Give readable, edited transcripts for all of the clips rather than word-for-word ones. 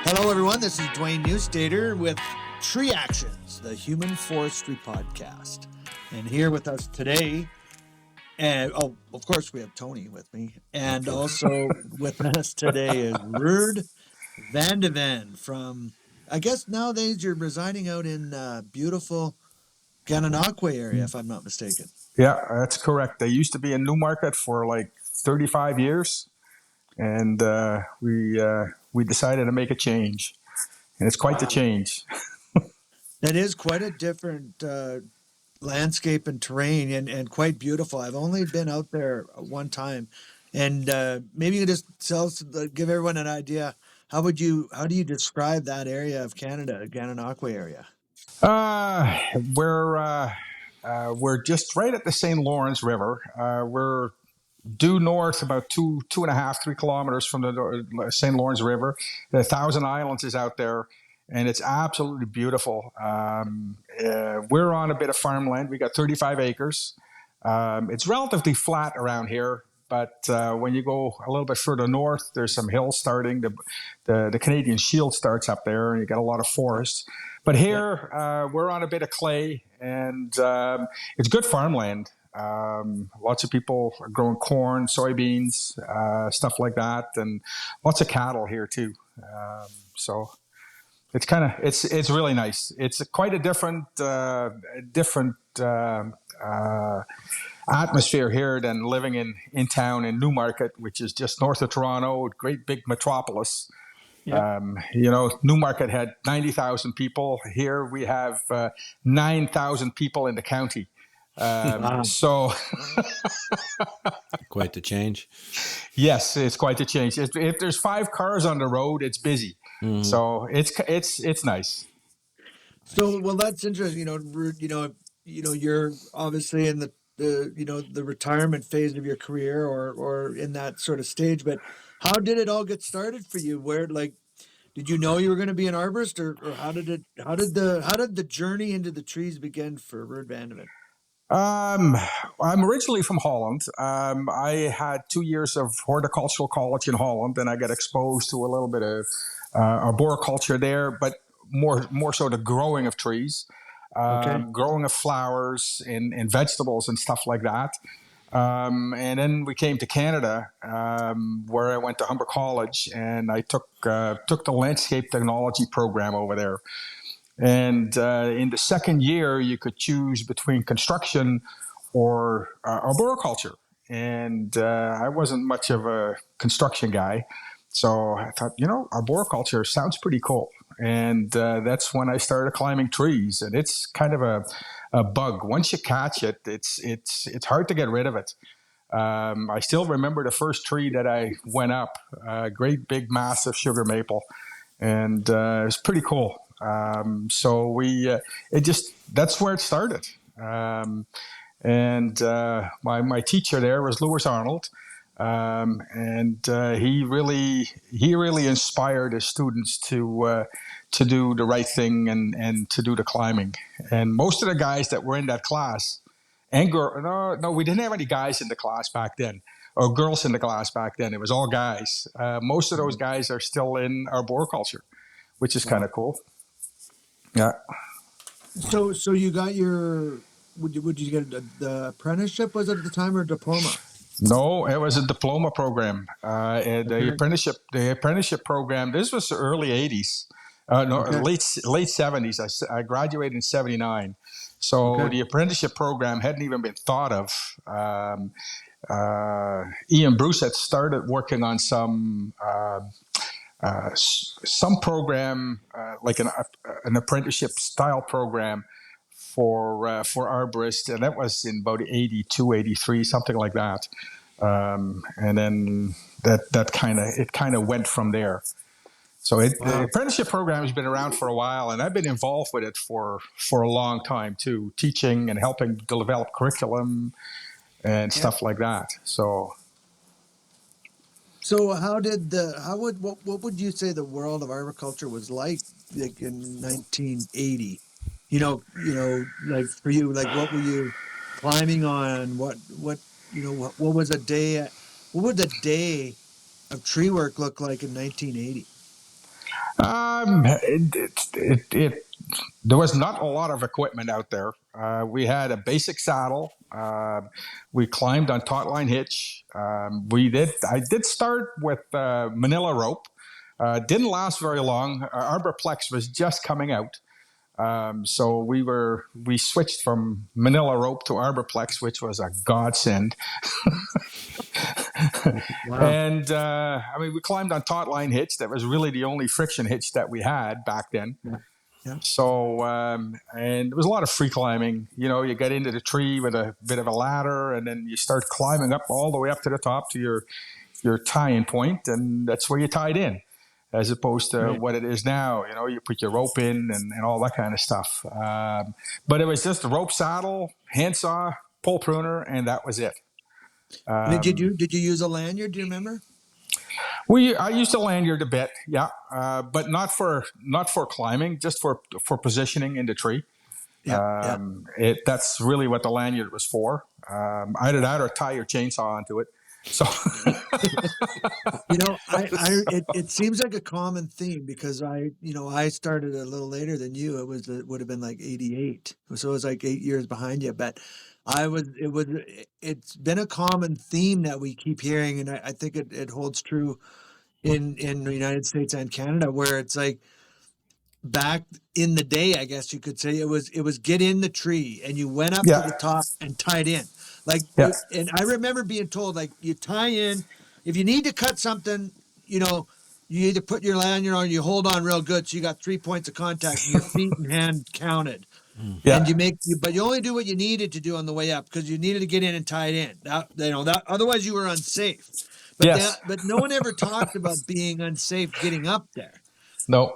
Hello, everyone. This is Dwayne Newstater with Tree Actions, the Human Forestry Podcast. And here with us today, and of course, we have Tony with me. And also with us today is Ruurd Van De Ver from, I guess nowadays you're residing out in beautiful Gananoque area, if I'm not mistaken. Yeah, that's correct. They used to be in Newmarket for like 35 years, and we decided to make a change, and it's quite the Wow. change. That is quite a different landscape and terrain and quite beautiful. I've only been out there one time, and maybe you can just give everyone an idea. How do you describe that area of Canada, Gananoque area? Uh, we're uh, we're just right at the St. Lawrence River. We're due north about 2.5, 3 kilometers from the St. Lawrence River. The Thousand Islands is out there, and it's absolutely beautiful. We're on a bit of farmland. We got 35 acres. It's relatively flat around here, but when you go a little bit further north, there's some hills starting. The Canadian Shield starts up there, and you got a lot of forest. But Yeah. here, we're on a bit of clay, and it's good farmland. Lots of people are growing corn, soybeans, stuff like that, and lots of cattle here too. So it's really nice. It's quite a different atmosphere here than living in town in Newmarket, which is just north of Toronto, great big metropolis. Yep. Newmarket had 90,000 people. Here we have 9,000 people in the county. Wow. So Quite the change. yes, it's quite a change. If there's 5 cars on the road, it's busy. So it's nice. So, well, that's interesting. You're obviously in the retirement phase of your career, or in that sort of stage. But how did it all get started for you? Where, like, did you know you were going to be an arborist, or how did the journey into the trees begin for Ruurd Van De Ver? Um, I'm originally from Holland. I had 2 years of horticultural college in Holland, and I got exposed to a little bit of arboriculture there, but more so the growing of trees, Okay. growing of flowers and vegetables and stuff like that. And then we came to Canada, where I went to Humber College, and I took the landscape technology program over there. And in the second year, you could choose between construction or arboriculture. And I wasn't much of a construction guy. So I thought, arboriculture sounds pretty cool. And that's when I started climbing trees. And it's kind of a bug. Once you catch it, it's hard to get rid of it. I still remember the first tree that I went up, a great big massive sugar maple, and it was pretty cool. So that's where it started. And my teacher there was Lewis Arnold, and he really inspired his students to do the right thing and to do the climbing. And most of the guys that were in that class, no, we didn't have any guys in the class back then, or girls in the class back then. It was all guys. Most of those guys are still in arboriculture, which is kind Wow. of cool. Yeah. So you got your would you get the apprenticeship, was it at the time, or diploma? No, it was a diploma program. And Okay. the apprenticeship program. This was the early '80s. No, Okay. late '70s. I graduated in '79. So Okay. the apprenticeship program hadn't even been thought of. Ian Bruce had started working on some program, like an apprenticeship style program for arborists, and that was in about 82, 83, something like that. And then that kind of went from there. So the Wow. apprenticeship program has been around for a while, and I've been involved with it for a long time too, teaching and helping develop curriculum and Yeah. stuff like that. So So how did the how would what would you say the world of agriculture was like in 1980? Like for you, like what were you climbing on? What was a day? What would a day of tree work look like in 1980? There was not a lot of equipment out there. We had a basic saddle. We climbed on taut line hitch. I did start with Manila rope. Didn't last very long. Arborplex was just coming out. So we switched from Manila rope to Arborplex, which was a godsend. Wow. And we climbed on taut line hitch. That was really the only friction hitch that we had back then. Yeah. Yeah. So, and there was a lot of free climbing. You get into the tree with a bit of a ladder, and then you start climbing up all the way up to the top to your tie-in point, and that's where you tied in, as opposed to what it is now. You put your rope in and all that kind of stuff. But it was just a rope saddle, handsaw, pole pruner, and that was it. Did you use a lanyard? Do you remember? I used a lanyard a bit, yeah, but not for climbing, just for positioning in the tree. Yeah. That's really what the lanyard was for. Either that or tie your chainsaw onto it. So, it seems like a common theme because I started a little later than you. It would have been like 88, so it was like 8 years behind you. But it's been a common theme that we keep hearing, and I think it holds true in the United States and Canada, where it's like back in the day, I guess you could say it was get in the tree and you went up to the top and tied in. And I remember being told, like, you tie in, if you need to cut something, you either put your lanyard on, or you hold on real good, so you got 3 points of contact, and your feet and hand counted. Yeah. And but you only do what you needed to do on the way up because you needed to get in and tie it in. That otherwise you were unsafe. But no one ever talked about being unsafe getting up there. No.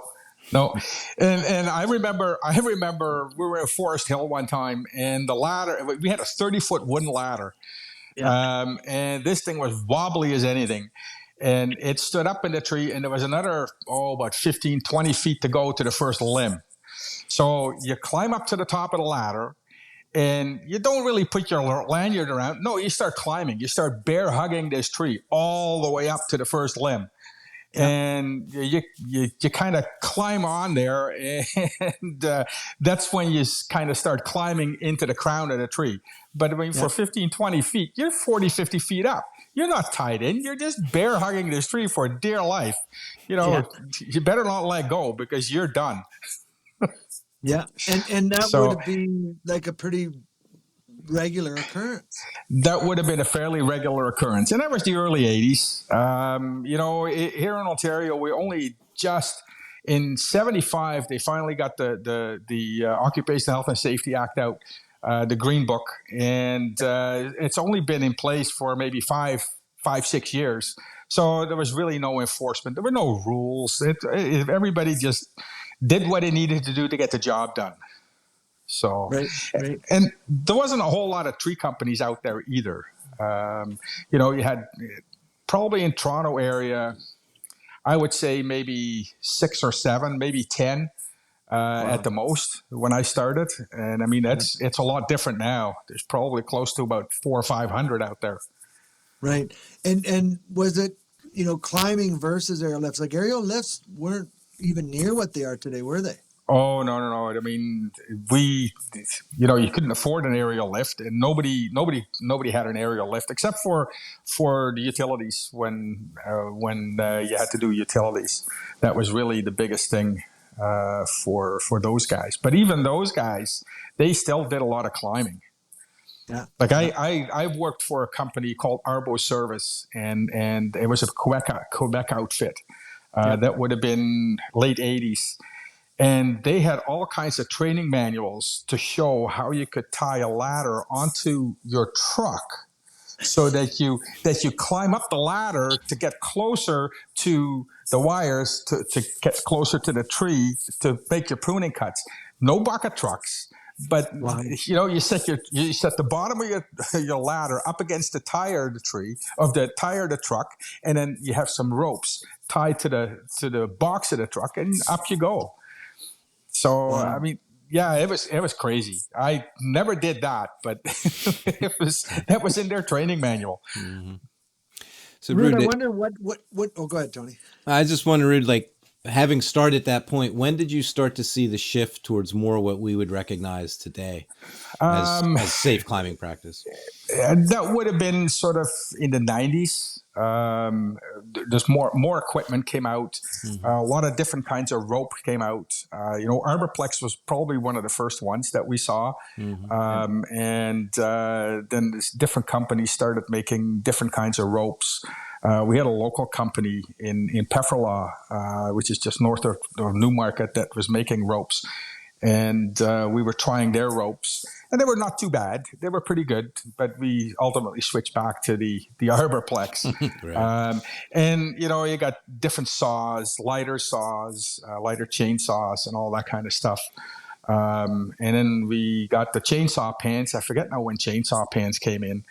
And I remember we were at Forest Hill one time, and the ladder, we had a 30-foot wooden ladder. Yeah. And this thing was wobbly as anything. And it stood up in the tree, and there was another, about 15, 20 feet to go to the first limb. So you climb up to the top of the ladder, and you don't really put your lanyard around. No, you start climbing. You start bear hugging this tree all the way up to the first limb. Yeah. And you kind of climb on there, and that's when you kind of start climbing into the crown of the tree. But for 15, 20 feet, you're 40, 50 feet up. You're not tied in. You're just bear hugging this tree for dear life. You better not let go because you're done. Yeah, and that would have been like a pretty regular occurrence. That would have been a fairly regular occurrence, and that was the early 80s. Here in Ontario, we only just in 75 they finally got the Occupational Health and Safety Act out, the Green Book, and it's only been in place for maybe 6 years. So there was really no enforcement. There were no rules. Everybody just did what it needed to do to get the job done. So, right. And there wasn't a whole lot of tree companies out there either. You had probably in Toronto area, I would say maybe 6 or 7, maybe 10 at the most when I started. And it's a lot different now. There's probably close to about 400 or 500 out there. Right. And was it, climbing versus aerial lifts? Like aerial lifts weren't even near what they are today, were they? Oh, no. You couldn't afford an aerial lift, and nobody had an aerial lift except for the utilities when you had to do utilities. That was really the biggest thing for those guys. But even those guys, they still did a lot of climbing. Yeah. Like I worked for a company called Arbo Service, and it was a Quebec outfit. That would have been late 80s. And they had all kinds of training manuals to show how you could tie a ladder onto your truck so that you climb up the ladder to get closer to the wires, to get closer to the tree to make your pruning cuts. No bucket trucks. But you set the bottom of your ladder up against the tire of the truck, and then you have some ropes tied to the box of the truck, and up you go. So it was crazy. I never did that, but that was in their training manual. Mm-hmm. So Ruurd, I wonder what. Oh, go ahead, Tony. I just wonder, Ruurd, like having started at that point, when did you start to see the shift towards more what we would recognize today as safe climbing practice? That would have been sort of in the 90s. There's more equipment came out. A lot of different kinds of rope came out. Arborplex was probably one of the first ones that we saw. And then this different companies started making different kinds of ropes. We had a local company in Pefferlaw, which is just north of Newmarket, that was making ropes. And we were trying their ropes, and they were not too bad. They were pretty good, but we ultimately switched back to the Arborplex. Right. And you got different saws, lighter chainsaws, and all that kind of stuff. And then we got the chainsaw pants. I forget now when chainsaw pants came in.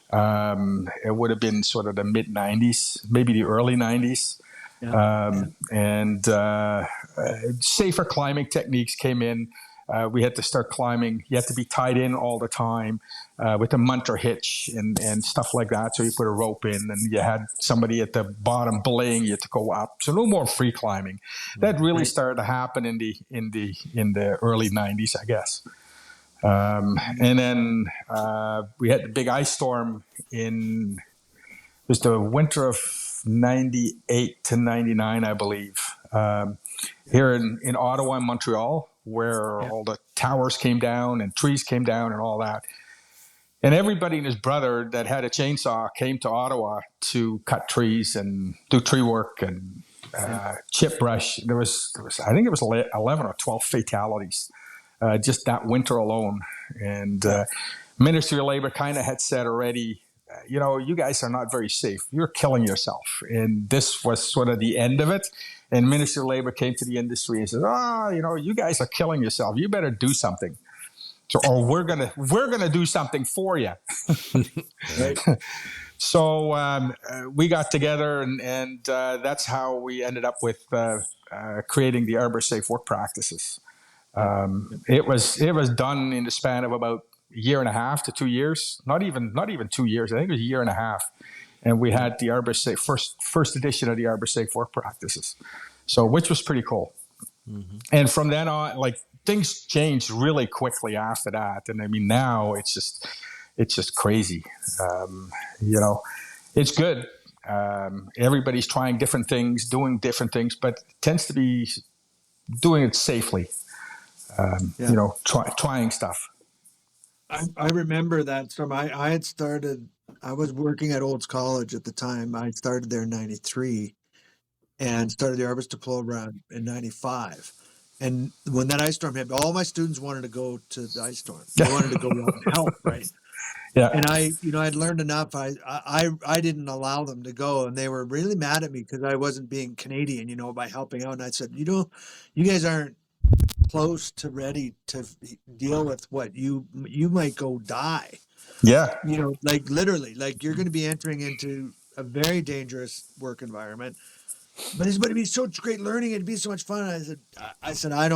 It would have been sort of the mid 90s, maybe the early 90s. And safer climbing techniques came in. We had to start climbing. You had to be tied in all the time with a munter hitch and stuff like that. So you put a rope in, and you had somebody at the bottom belaying you to go up. So no more free climbing. That really started to happen in the early 90s, I guess. And then we had the big ice storm it was the winter of 98 to 99, I believe, here in Ottawa and Montreal, where all the towers came down and trees came down and all that. And everybody and his brother that had a chainsaw came to Ottawa to cut trees and do tree work and chip brush. There was I think it was 11 or 12 fatalities just that winter alone. And Ministry of Labor kind of had said already, you guys are not very safe. You're killing yourself. And this was sort of the end of it. And Minister of Labor came to the industry and said, you guys are killing yourself. You better do something. So, or we're gonna do something for you. Right? So we got together, and that's how we ended up with creating the Arbor Safe Work Practices. It was done in the span of about a year and a half to 2 years, not even 2 years. I think it was a year and a half, and we had the Arbor Safe first edition of the Arbor Safe Work Practices, so which was pretty cool. And from then on, things changed really quickly after that, and I mean now it's just crazy. It's good. Everybody's trying different things, doing different things, but tends to be doing it safely. Trying stuff. I remember that storm. I had started, I was working at Olds College at the time. I started there in 93 and started the Arborist program in 95. And when that ice storm hit, all my students wanted to go to the ice storm. They wanted to go out and help, right? Yeah. And I'd learned enough. I didn't allow them to go, and they were really mad at me because I wasn't being Canadian, by helping out. And I said, you guys aren't close to ready to deal with what you might go die. Yeah. Literally, you're going to be entering into a very dangerous work environment. But it's going to be so great learning. It'd be so much fun. I said, I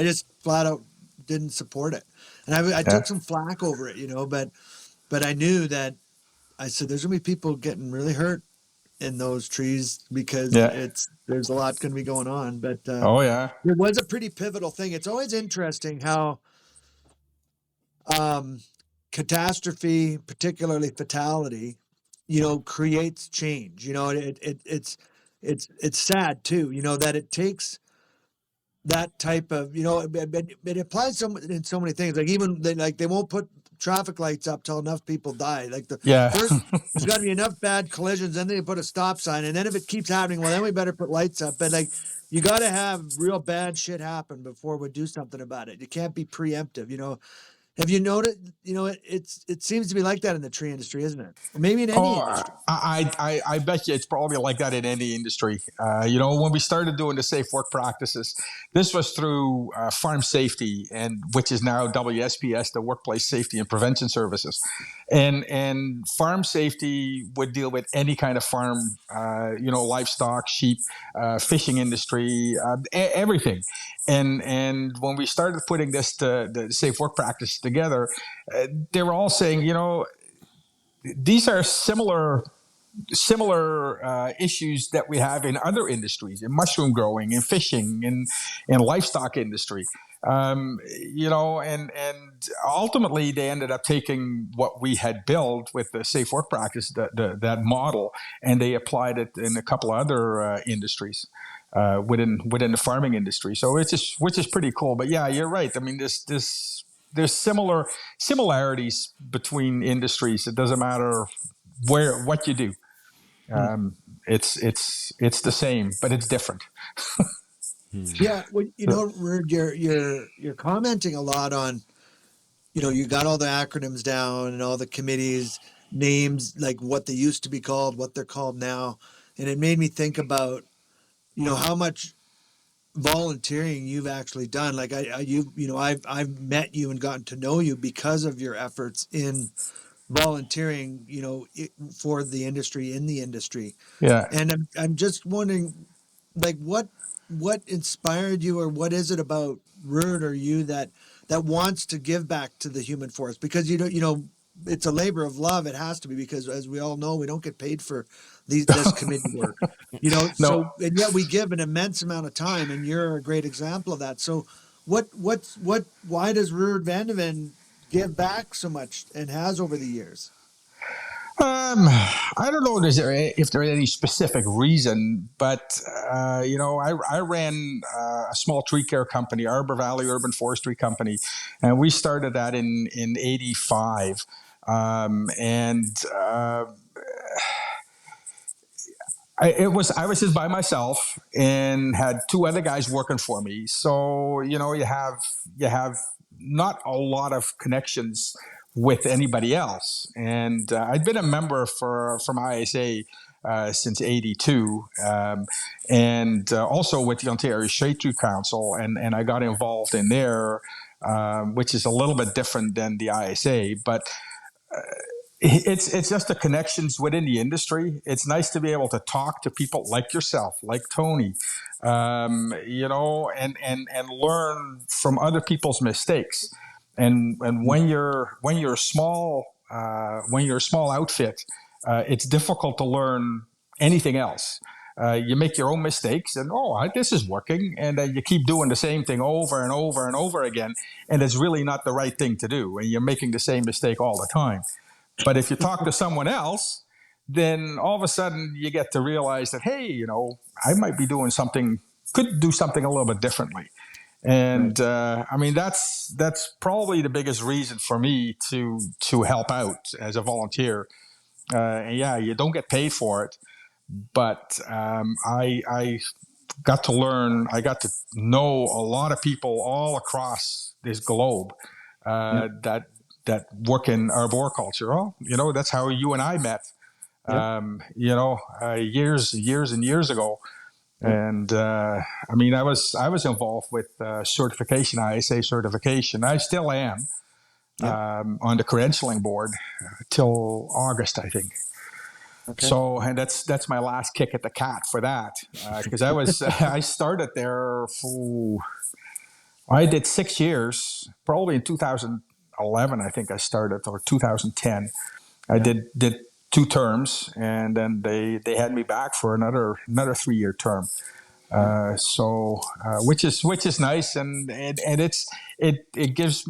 just flat out didn't support it. And I took some flack over it, but I knew that I said, there's going to be people getting really hurt in those trees because there's a lot going to be going on. But it was a pretty pivotal thing. It's always interesting how catastrophe, particularly fatality, creates change. It's sad too, that it takes that type of, it applies in so many things. Even they won't put traffic lights up till enough people die. First, there's got to be enough bad collisions, then they put a stop sign, and then if it keeps happening, well, then we better put lights up. But you got to have real bad shit happen before we do something about it. You can't be preemptive. Have you noticed? It seems to be like that in the tree industry, isn't it? Or maybe in any industry. I bet you it's probably like that in any industry. When we started doing the safe work practices, this was through Farm Safety, which is now WSPS, the Workplace Safety and Prevention Services, and Farm Safety would deal with any kind of farm, livestock, sheep, fishing industry, everything. And when we started putting the safe work practice together, they were all saying, these are similar similar issues that we have in other industries, in mushroom growing, in fishing, in livestock industry. And ultimately they ended up taking what we had built with the safe work practice, that model, and they applied it in a couple of other industries within the farming industry. So which is pretty cool. But yeah, you're right. I mean, there's similarities between industries. It doesn't matter what you do. It's the same, but it's different. Yeah, well, Ruurd, you're commenting a lot on, you got all the acronyms down and all the committees, names, like what they used to be called, what they're called now, and it made me think about, how much volunteering you've actually done. Like I've met you and gotten to know you because of your efforts in volunteering, for the industry, in the industry. Yeah. And I'm just wondering, like, what inspired you, or what is it about Ruurd or you that wants to give back to the human forest? Because it's a labor of love. It has to be, because as we all know, we don't get paid for this committee work. No. So, and yet we give an immense amount of time, and you're a great example of that. So why does Ruurd Van De Ver give back so much, and has over the years? I don't know if there's any specific reason, but I ran a small tree care company, Arbor Valley Urban Forestry Company, and we started that in '85, and I was just by myself and had two other guys working for me. So you have not a lot of connections with anybody else. And I'd been a member from ISA since '82, and also with the Ontario Shade Tree Council, and I got involved in there, which is a little bit different than the ISA, but. It's just the connections within the industry. It's nice to be able to talk to people like yourself, like Tony, and learn from other people's mistakes. And when you're a small outfit, it's difficult to learn anything else. You make your own mistakes, and this is working, and then you keep doing the same thing over and over and over again, and it's really not the right thing to do, and you're making the same mistake all the time. But if you talk to someone else, then all of a sudden you get to realize that, hey, I might be could do something a little bit differently. And I mean, that's probably the biggest reason for me to help out as a volunteer. And yeah, you don't get paid for it, but I got to learn. I got to know a lot of people all across this globe that work in arboriculture. Oh, that's how you and I met. Years and years ago. And I mean, I was involved with certification, ISA certification. I still am on the credentialing board till August, I think. Okay. So, and that's my last kick at the cat for that, because I started there I did 6 years, probably in 2011, I think I started, or 2010. I did 2 terms, and then they had me back for another 3-year term. Which is nice, and it gives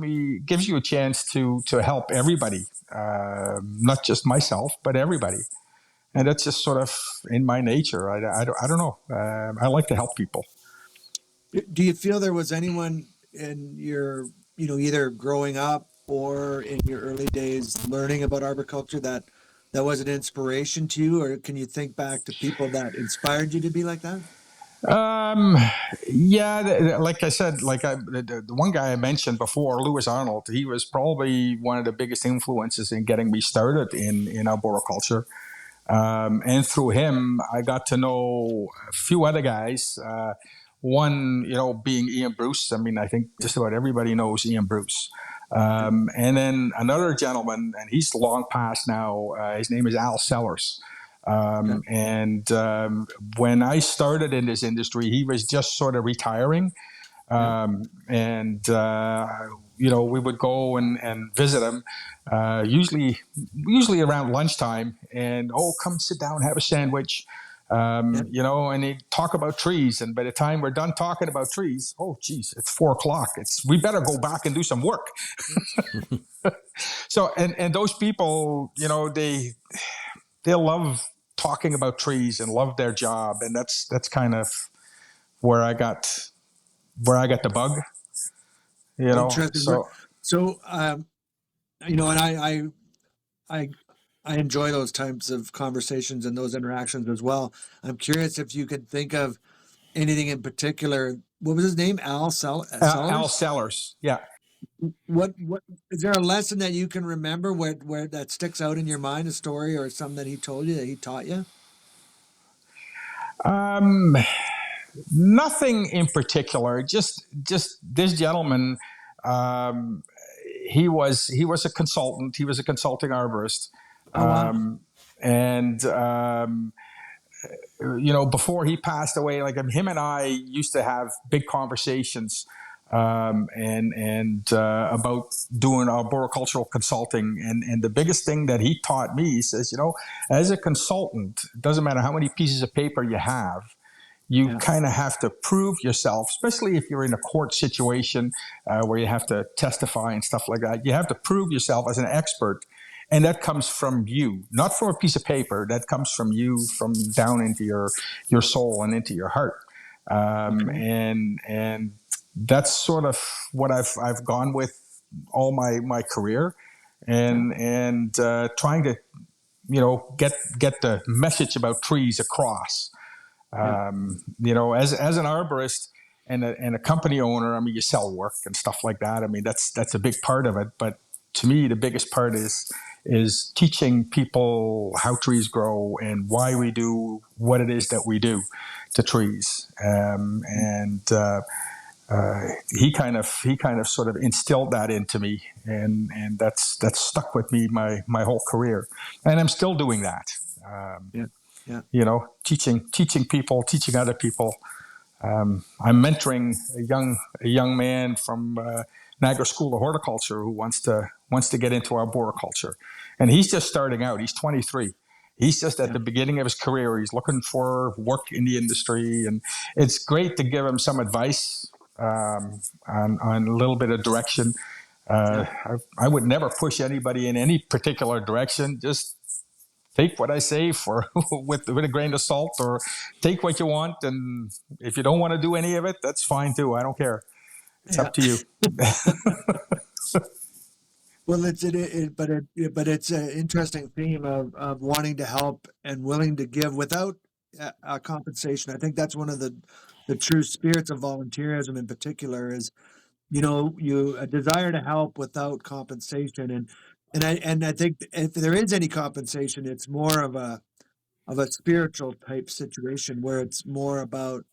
you a chance to help everybody, not just myself, but everybody. And that's just sort of in my nature. I don't know. I like to help people. Do you feel there was anyone in your, either growing up or in your early days learning about arboriculture that was an inspiration to you, or can you think back to people that inspired you to be like that? Yeah, like I said, the one guy I mentioned before, Lewis Arnold, he was probably one of the biggest influences in getting me started in arboriculture. And through him, I got to know a few other guys. One, being Ian Bruce. I mean, I think just about everybody knows Ian Bruce. And then another gentleman, and he's long past now. His name is Al Sellers. And when I started in this industry, he was just sort of retiring. And we would go and visit him, usually around lunchtime, and come sit down, have a sandwich, and he'd talk about trees. And by the time we're done talking about trees, geez, it's 4:00. We better go back and do some work. So, and those people, they love talking about trees and love their job, and that's kind of where I got the bug. Interesting. So And I enjoy those types of conversations and those interactions as well. I'm curious if you could think of anything in particular. What was his name? Sellers? Al Sellers, yeah. What is there a lesson that you can remember where that sticks out in your mind, a story or something that he told you, that he taught you? Nothing in particular. Just this gentleman. He was a consultant. He was a consulting arborist. Oh, wow. And before he passed away, like him and I used to have big conversations, and about doing arboricultural consulting. And the biggest thing that he taught me, he says, as a consultant, it doesn't matter how many pieces of paper you have, you kind of have to prove yourself, especially if you're in a court situation where you have to testify and stuff like that. You have to prove yourself as an expert. And that comes from you, not from a piece of paper. That comes from you, from down into your soul and into your heart. And that's sort of what I've gone with all my career, and trying to get the message about trees across. As an arborist and a company owner, I mean, you sell work and stuff like that. I mean, that's a big part of it. But to me, the biggest part is teaching people how trees grow and why we do what it is that we do to trees. He kind of sort of instilled that into me, and that's stuck with me my whole career, and I'm still doing that. Teaching people, teaching other people. I'm mentoring a young man from Niagara School of Horticulture who wants to get into arboriculture, and he's just starting out. He's 23. He's just at the beginning of his career. He's looking for work in the industry, and it's great to give him some advice on a little bit of direction. I would never push anybody in any particular direction. Just take what I say with a grain of salt, or take what you want. And if you don't want to do any of it, that's fine too. I don't care. It's up to you. Well, but it's an interesting theme of wanting to help and willing to give without compensation. I think that's one of the true spirits of volunteerism in particular is, a desire to help without compensation. And I think if there is any compensation, it's more of a spiritual type situation where it's more about,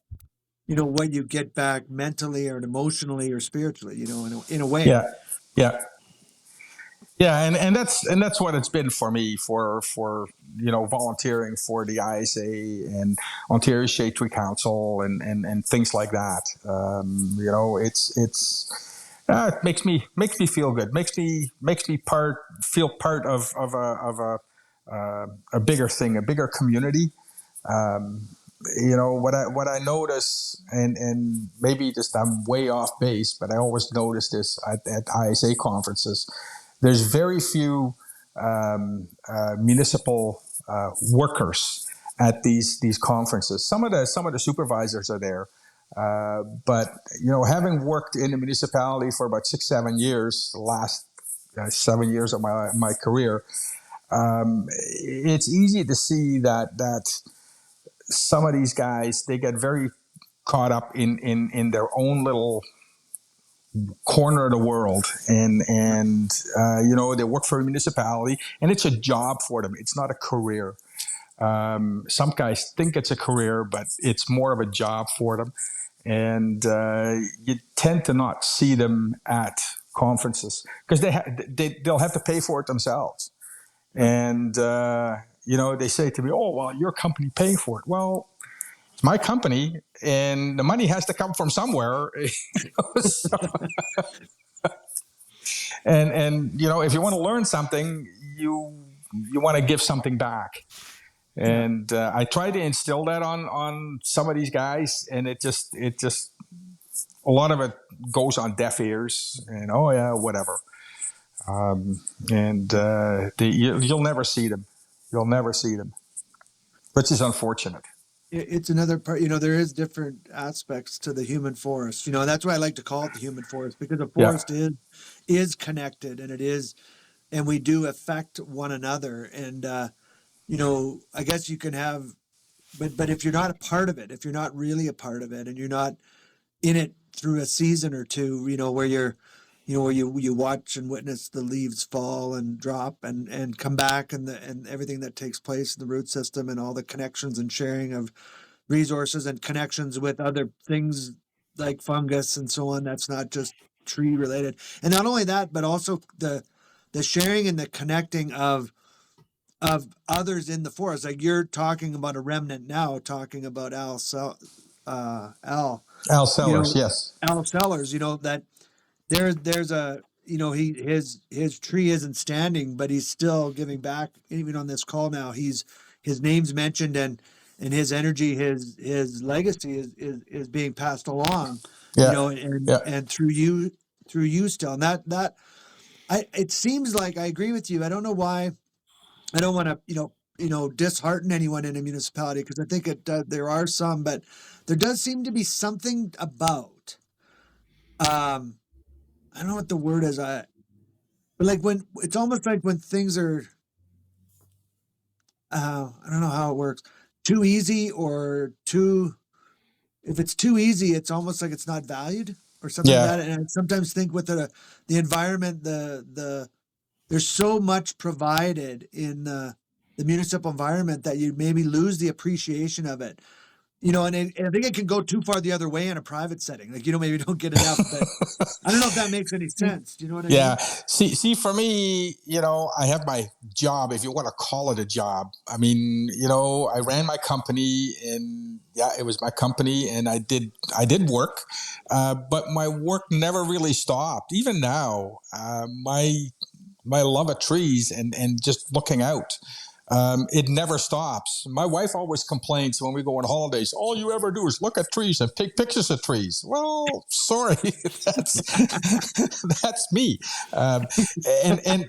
what you get back mentally or emotionally or spiritually, in a way. Yeah. And that's what it's been for me for volunteering for the ISA and Ontario Shade Tree Council and things like that. It makes me feel good. Makes me feel part of a bigger thing, a bigger community. What I notice, and maybe just I'm way off base, but I always notice this at ISA conferences. There's very few municipal workers at these conferences. Some of the supervisors are there, but having worked in the municipality for about 6-7 years, the last 7 years of my career, it's easy to see that some of these guys, they get very caught up in their own little corner of the world, and they work for a municipality, and it's a job for them. It's not a career. Some guys think it's a career, but it's more of a job for them, and you tend to not see them at conferences because they'll have to pay for it themselves. And they say to me, "Oh, well, your company paying for it." Well, it's my company, and the money has to come from somewhere. and if you want to learn something, you want to give something back. And I try to instill that on some of these guys, and it just a lot of it goes on deaf ears, and oh yeah, whatever. And you'll never see them. You'll never see them, which is unfortunate. It's another part, there is different aspects to the human forest, and that's why I like to call it the human forest, because the Yeah, forest is connected, and we do affect one another. And, I guess you can have, but if you're not a part of it, if you're not really a part of it, and you're not in it through a season or two, where you're, where you watch and witness the leaves fall and drop and come back, and everything that takes place in the root system, and all the connections and sharing of resources and connections with other things like fungus and so on. That's not just tree related. And not only that, but also the sharing and the connecting of others in the forest. Like you're talking about a remnant now, talking about Al Sellers, yes. Al Sellers, that there's a, his tree isn't standing, but he's still giving back. Even on this call now, his name's mentioned, and his energy, his legacy is being passed along, Yeah, yeah, and through you still. And that it seems like I agree with you. I don't know why. I don't want to, dishearten anyone in a municipality, because I think there are some, but there does seem to be something about, I don't know what the word is. But like when it's almost like when things are, I don't know how it works, too easy or too. If it's too easy, it's almost like it's not valued or something like yeah. that. And I sometimes think with the environment, there's so much provided in the municipal environment that you maybe lose the appreciation of it. And I think it can go too far the other way in a private setting. Like, maybe don't get enough, but I don't know if that makes any sense. Do you know what I Yeah. mean? See, for me, I have my job, if you want to call it a job. I mean, I ran my company, and yeah, it was my company, and I did work, but my work never really stopped. Even now, my love of trees and just looking out. It never stops. My wife always complains when we go on holidays. All you ever do is look at trees and take pictures of trees. Well, sorry, that's that's me, and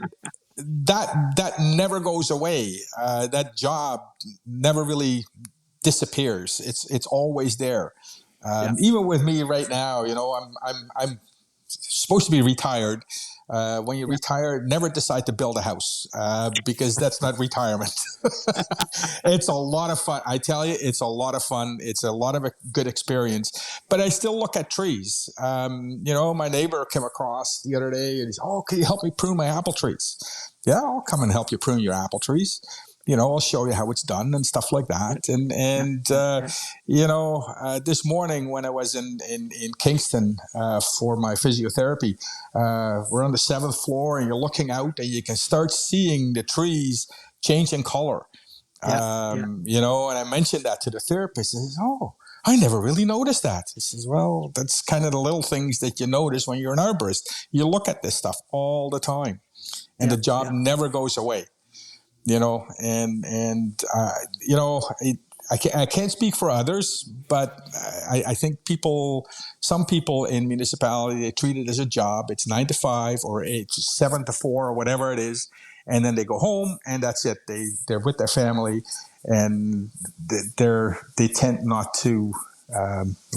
that never goes away. That job never really disappears. It's always there. Yeah. Even with me right now, I'm supposed to be retired. When you retire, never decide to build a house, because that's not retirement. It's a lot of fun. I tell you, it's a lot of fun. It's a lot of a good experience. But I still look at trees. My neighbor came across the other day, and he's, "Oh, can you help me prune my apple trees?" Yeah, I'll come and help you prune your apple trees. I'll show you how it's done and stuff like that. This morning when I was in Kingston for my physiotherapy, we're on the 7th floor, and you're looking out, and you can start seeing the trees change in color. Yeah. And I mentioned that to the therapist. He says, "Oh, I never really noticed that." He says, "Well, that's kind of the little things that you notice when you're an arborist. You look at this stuff all the time, and the job never goes away." I can't speak for others, but I think some people in municipality, they treat it as a job. It's 9 to 5 or it's 7 to 4 or whatever it is. And then they go home, and that's it. They're with their family, and they tend not to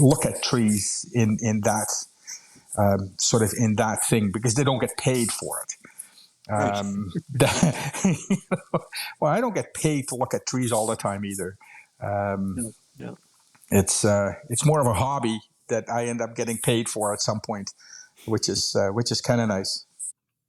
look at trees in that sort of in that thing, because they don't get paid for it. Right. Well, I don't get paid to look at trees all the time either. No, no. It's more of a hobby that I end up getting paid for at some point, which is kind of nice.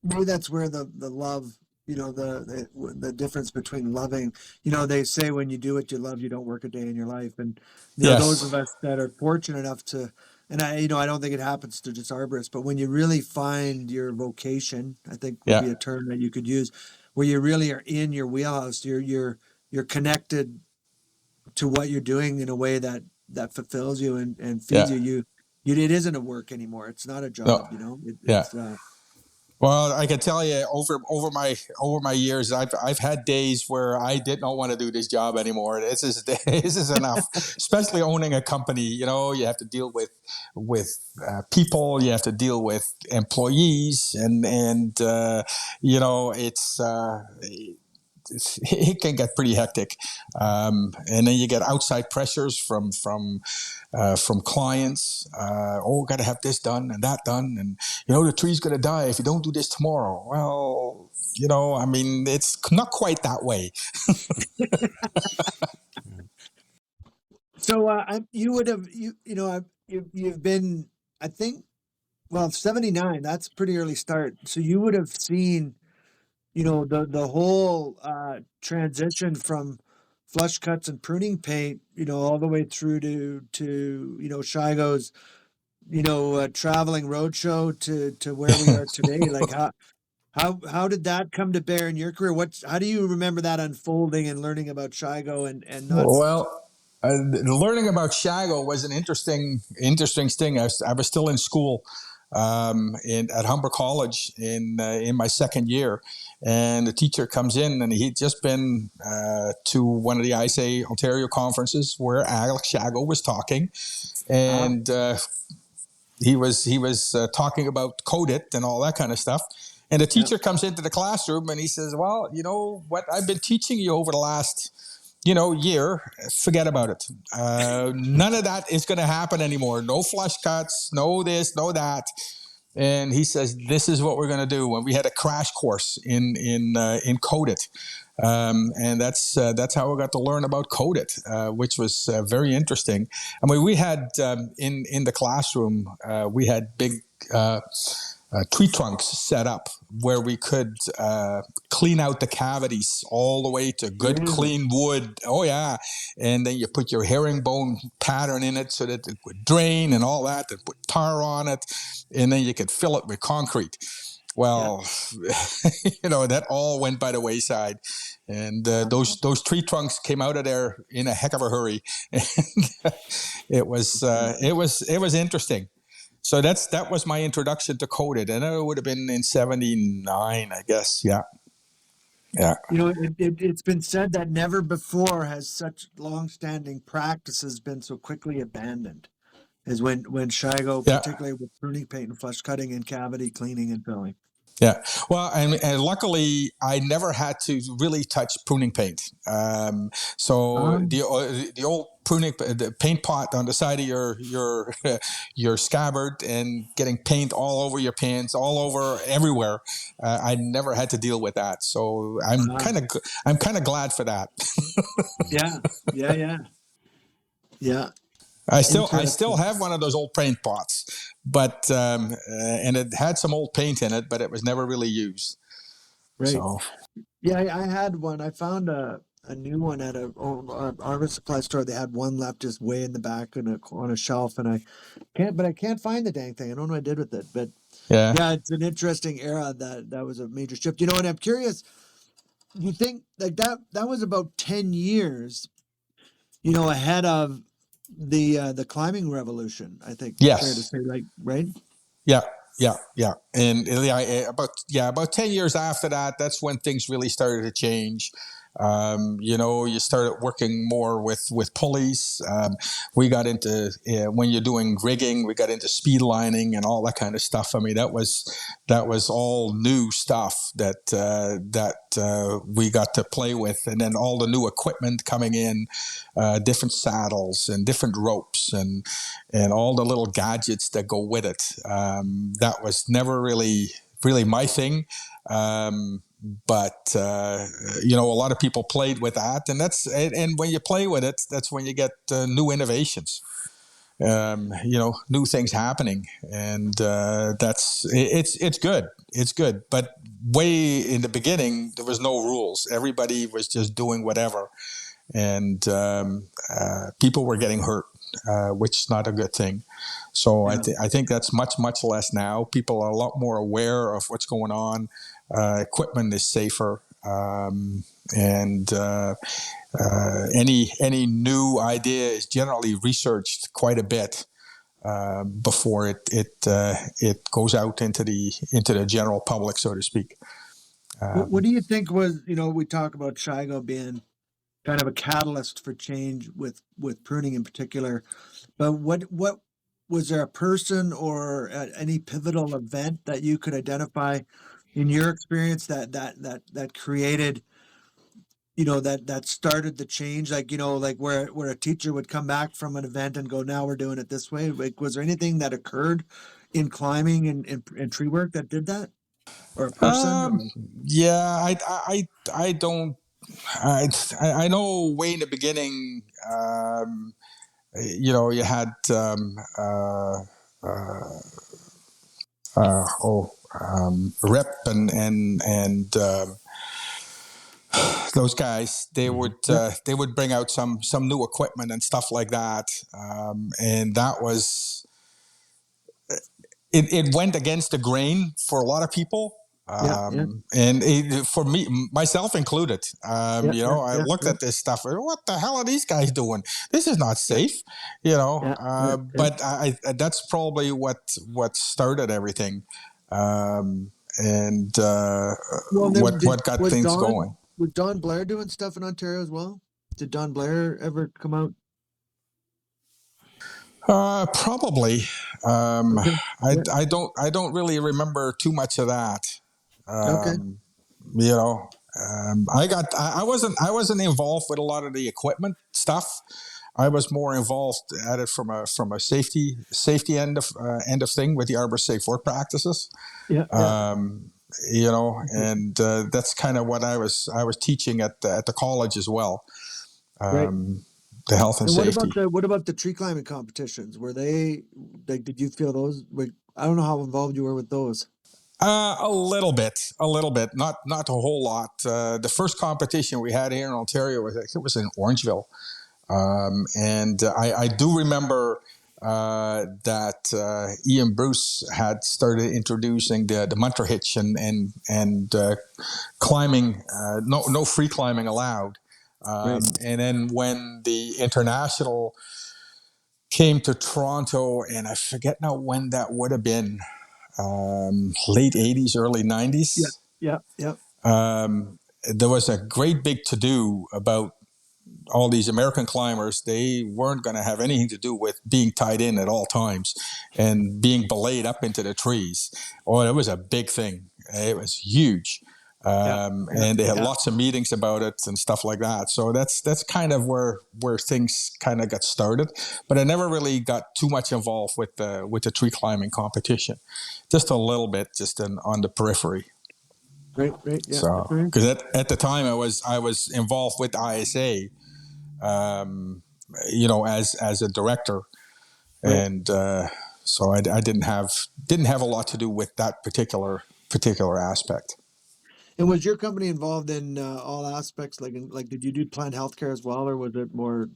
Maybe that's where the love, the difference between loving, they say when you do what you love, you don't work a day in your life. And, those of Yes. us that are fortunate enough to, and I don't think it happens to just arborists, but when you really find your vocation, I think would be Yeah. a term that you could use, where you really are in your wheelhouse, you're connected to what you're doing in a way that fulfills you and feeds Yeah. you. It isn't a work anymore. It's not a No. job, Yeah. Well, I can tell you over my years, I've had days where I did not want to do this job anymore. This is enough. Especially owning a company, you have to deal with people, you have to deal with employees, and it can get pretty hectic, and then you get outside pressures from clients. Got to have this done and that done, and the tree's going to die if you don't do this tomorrow. Well, it's not quite that way. So you would have you've been, I think, well, 79. That's a pretty early start. So you would have seen the whole transition from flush cuts and pruning paint, all the way through to Shigo's traveling roadshow to where we are today. Like how did that come to bear in your career? How do you remember that unfolding and learning about Shigo and not? Well, learning about Shago was an interesting thing. I was still in school at Humber College in my second year, and the teacher comes in, and he'd just been to one of the ISA Ontario conferences where Alex Shago was talking, and he was talking about code it and all that kind of stuff. And the teacher comes into the classroom and he says, "Well, you know what I've been teaching you over the last year, forget about it. None of that is going to happen anymore. No flush cuts, no this, no that." And he says, "This is what we're going to do." And we had a crash course in Code It, and that's how we got to learn about Code It, which was very interesting. I mean, we had in the classroom, we had big tree trunks set up where we could clean out the cavities all the way to good clean wood. Oh yeah. And then you put your herringbone pattern in it so that it would drain and all that, and put tar on it, and then you could fill it with concrete. Well, that all went by the wayside, and those tree trunks came out of there in a heck of a hurry. It was interesting. So that was my introduction to Coded, and it would have been in '79, I guess. Yeah. It's been said that never before has such long-standing practices been so quickly abandoned as when Shigo, particularly with pruning paint and flush cutting and cavity cleaning and filling. Yeah. Well, and luckily, I never had to really touch pruning paint. The old pruning, the paint pot on the side of your scabbard, and getting paint all over your pants, all over everywhere. I never had to deal with that, so I'm kind of glad for that. Yeah. I still have one of those old paint pots, but and it had some old paint in it, but it was never really used. Right. So. Yeah, I had one. I found a new one at a art supply store. They had one left just way in the back on a shelf, and I can't find the dang thing. I don't know what I did with it, but yeah, it's an interesting era that was a major shift. And I'm curious. You think like that was about 10 years, ahead of the climbing revolution, I think. Yes. Fair to say, like, right? Yeah. And about 10 years after that, that's when things really started to change. You started working more with pulleys. We got into, when you're doing rigging, we got into speed lining and all that kind of stuff. I mean, that was all new stuff that we got to play with. And then all the new equipment coming in, different saddles and different ropes and all the little gadgets that go with it. That was never really my thing. But a lot of people played with that, and when you play with it, that's when you get new innovations, new things happening, and it's good. It's good, but way in the beginning there was no rules. Everybody was just doing whatever, and people were getting hurt, which is not a good thing. So I think that's much less now. People are a lot more aware of what's going on. Equipment is safer, and any new idea is generally researched quite a bit before it goes out into the general public, so to speak. What do you think was, we talk about Shigo being kind of a catalyst for change with pruning in particular, but what was there a person or any pivotal event that you could identify in your experience that created, that started the change, like, like where a teacher would come back from an event and go, now we're doing it this way? Like, was there anything that occurred in climbing and tree work that did that, or a person? Um, yeah, I don't. I know way in the beginning, you had Rip and those guys. They would bring out some new equipment and stuff like that, and that was it went against the grain for a lot of people. And for me, myself included, I looked at this stuff. What the hell are these guys doing? This is not safe, But that's probably what started everything, and what got things going. Was Don Blair doing stuff in Ontario as well? Did Don Blair ever come out? Probably. I don't really remember too much of that. Okay. I wasn't involved with a lot of the equipment stuff. I was more involved at it from a safety end of thing with the Arbor Safe Work Practices. And that's kind of what I was teaching at the college as well. The health and safety. What about the tree climbing competitions? Were they like? Did you feel those? I don't know how involved you were with those. A little bit, not a whole lot. The first competition we had here in Ontario was in Orangeville, and I do remember that Ian Bruce had started introducing the Munter hitch and climbing. No free climbing allowed. And then when the international came to Toronto, and I forget now when that would have been, late 80s, early 90s. Yeah. There was a great big to-do about all these American climbers. They weren't going to have anything to do with being tied in at all times and being belayed up into the trees. Oh, it was a big thing. It was huge. And they had lots of meetings about it and stuff like that. So that's kind of where things kind of got started. But I never really got too much involved with the tree climbing competition. Just a little bit, just on the periphery. Great. Yeah. So, because at the time I was involved with ISA, as a director, and so I didn't have a lot to do with that particular aspect. And was your company involved in all aspects? Like did you do plant healthcare as well, or was it more?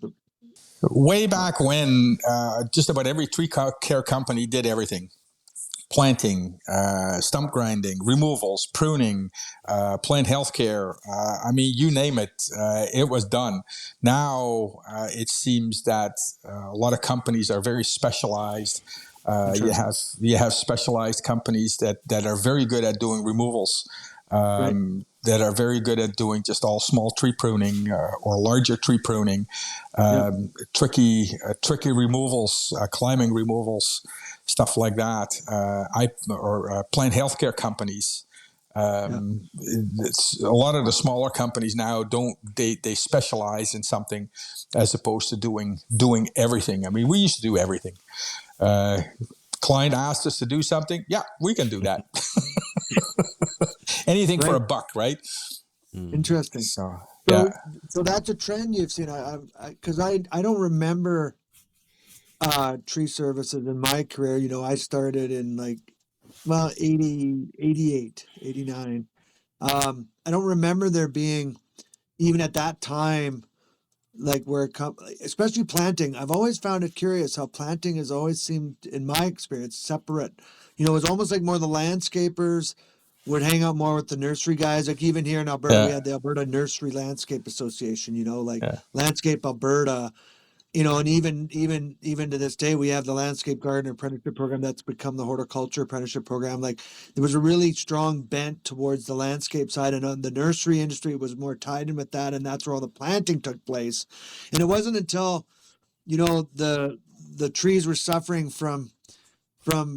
Way back when, just about every tree care company did everything: planting, stump grinding, removals, pruning, plant healthcare. I mean, you name it, it was done. Now it seems that a lot of companies are very specialized. You have specialized companies that are very good at doing removals. That are very good at doing just all small tree pruning or larger tree pruning, tricky removals, climbing removals, stuff like that. Plant healthcare companies. It's a lot of the smaller companies now they specialize in something as opposed to doing everything. I mean, we used to do everything. Client asked us to do something. Yeah, we can do that. Anything for a buck, right? Interesting. So that's a trend you've seen. Because I don't remember tree services in my career. I started in 80, 88, 89. I don't remember there being, even at that time, especially planting. I've always found it curious how planting has always seemed, in my experience, separate. It was almost like more the landscapers would hang out more with the nursery guys. Like even here in Alberta, we had the Alberta Nursery Landscape Association, Landscape Alberta. and even to this day, we have the landscape garden apprenticeship program that's become the horticulture apprenticeship program. Like there was a really strong bent towards the landscape side, and on the nursery industry was more tied in with that, and that's where all the planting took place. And it wasn't until the trees were suffering from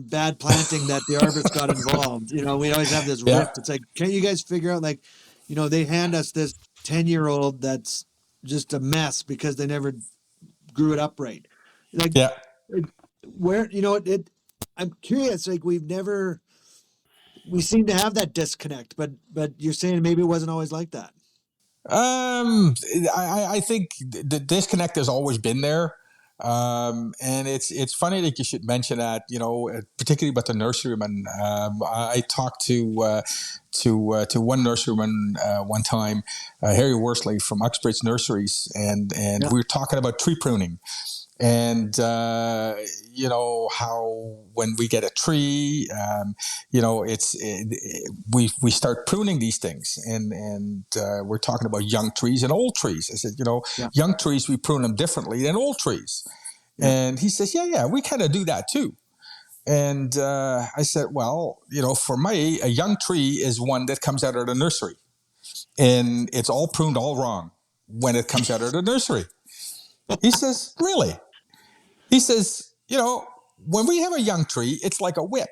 bad planting that the arborists got involved. We always have this Yeah, rift. It's like, can't you guys figure out, like, they hand us this 10-year-old that's just a mess because they never grew it up right. Like, yeah. where, I'm curious, like, we seem to have that disconnect, but you're saying maybe it wasn't always like that. I think the disconnect has always been there. And it's funny that you should mention that, particularly about the nurseryman. I talked to one nurseryman one time, Harry Worsley from Uxbridge Nurseries, and Yeah. we were talking about tree pruning. And how when we get a tree, we start pruning these things, and we're talking about young trees and old trees. I said, Yeah. young trees we prune them differently than old trees. Yeah. And he says, yeah, we kind of do that too. And I said, well, for me, a young tree is one that comes out of the nursery, and it's all pruned all wrong when it comes out of the nursery. He says, really? He says, when we have a young tree, it's like a whip.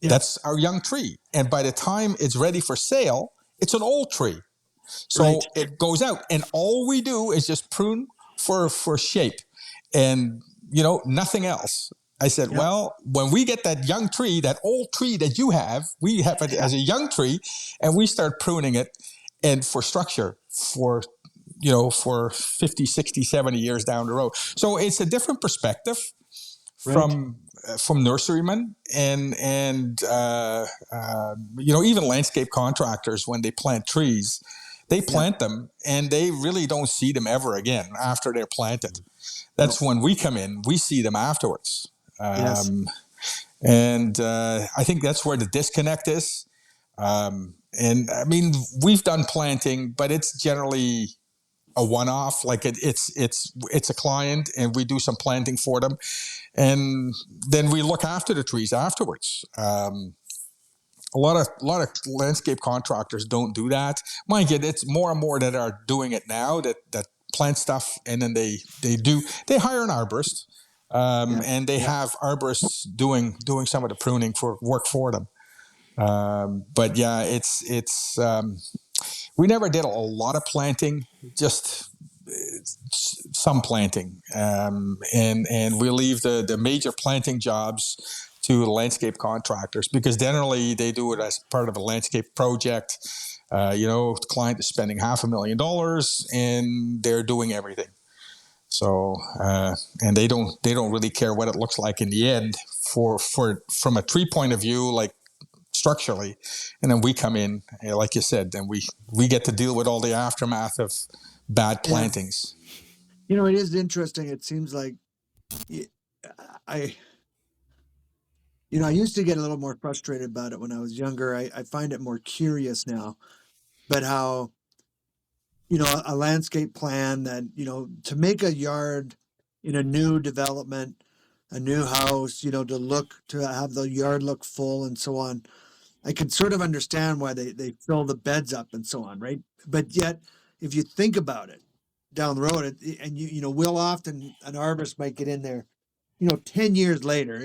Yeah. That's our young tree. And by the time it's ready for sale, it's an old tree. So Right. it goes out. And all we do is just prune for shape and, nothing else. I said, Yeah. well, when we get that young tree, that old tree that you have, we have it as a young tree, and we start pruning it and for structure, for 50, 60, 70 years down the road. So it's a different perspective from nurserymen and even landscape contractors. When they plant trees, they plant them and they really don't see them ever again after they're planted. That's when we come in, we see them afterwards. Yes. And I think that's where the disconnect is. And I mean, we've done planting, but it's generally a one-off. Like it's a client, and we do some planting for them, and then we look after the trees afterwards. A lot of landscape contractors don't do that. Mind you, it's more and more that are doing it now, that plant stuff, and then they hire an arborist, and they have arborists doing some of the pruning for them. But yeah, it's we never did a lot of planting, just some planting, and we leave the major planting jobs to landscape contractors, because generally they do it as part of a landscape project. The client is spending $500,000 and they're doing everything. So and they don't really care what it looks like in the end from a tree point of view, like structurally. And then we come in, like you said, then we get to deal with all the aftermath of bad plantings. It is interesting. It seems like I used to get a little more frustrated about it when I was younger. I find it more curious now, but how, a landscape plan that, to make a yard in a new development, a new house, to have the yard look full and so on. I can sort of understand why they fill the beds up and so on, right? But yet, if you think about it down the road, and will often an arborist might get in there, 10 years later,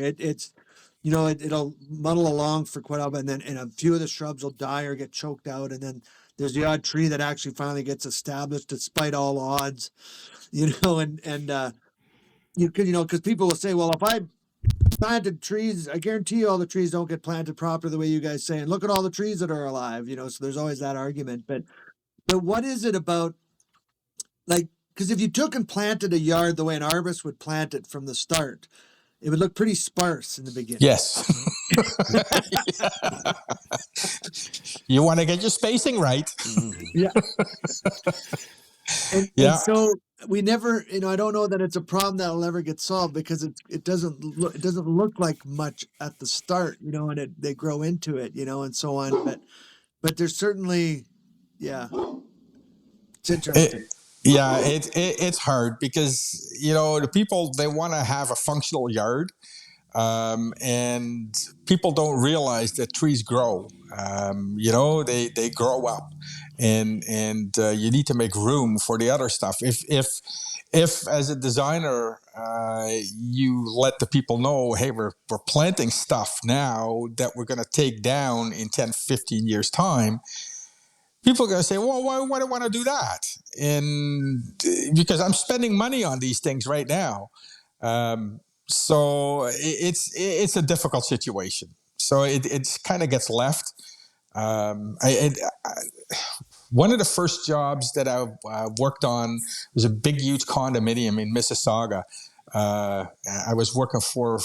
it'll muddle along for quite a while, and then a few of the shrubs will die or get choked out, and then there's the odd tree that actually finally gets established despite all odds, because people will say, well, if I planted trees, I guarantee you all the trees don't get planted properly the way you guys say, and look at all the trees that are alive, so there's always that argument. But what is it about, like, because if you took and planted a yard the way an arborist would plant it from the start, it would look pretty sparse in the beginning. Yes. You want to get your spacing right. Yeah. And so we never, I don't know that it's a problem that'll ever get solved, because it doesn't look like much at the start, and they grow into it, and so on. But there's certainly, it's interesting. Yeah, it's hard because, the people, they want to have a functional yard. And people don't realize that trees grow. They grow up, and you need to make room for the other stuff. If as a designer, you let the people know, hey, we're planting stuff now that we're going to take down in 10, 15 years time, people are going to say, well, why do I want to do that? And because I'm spending money on these things right now. So it's a difficult situation. So it kind of gets left. One of the first jobs that I worked on was a big, huge condominium in Mississauga. I was working for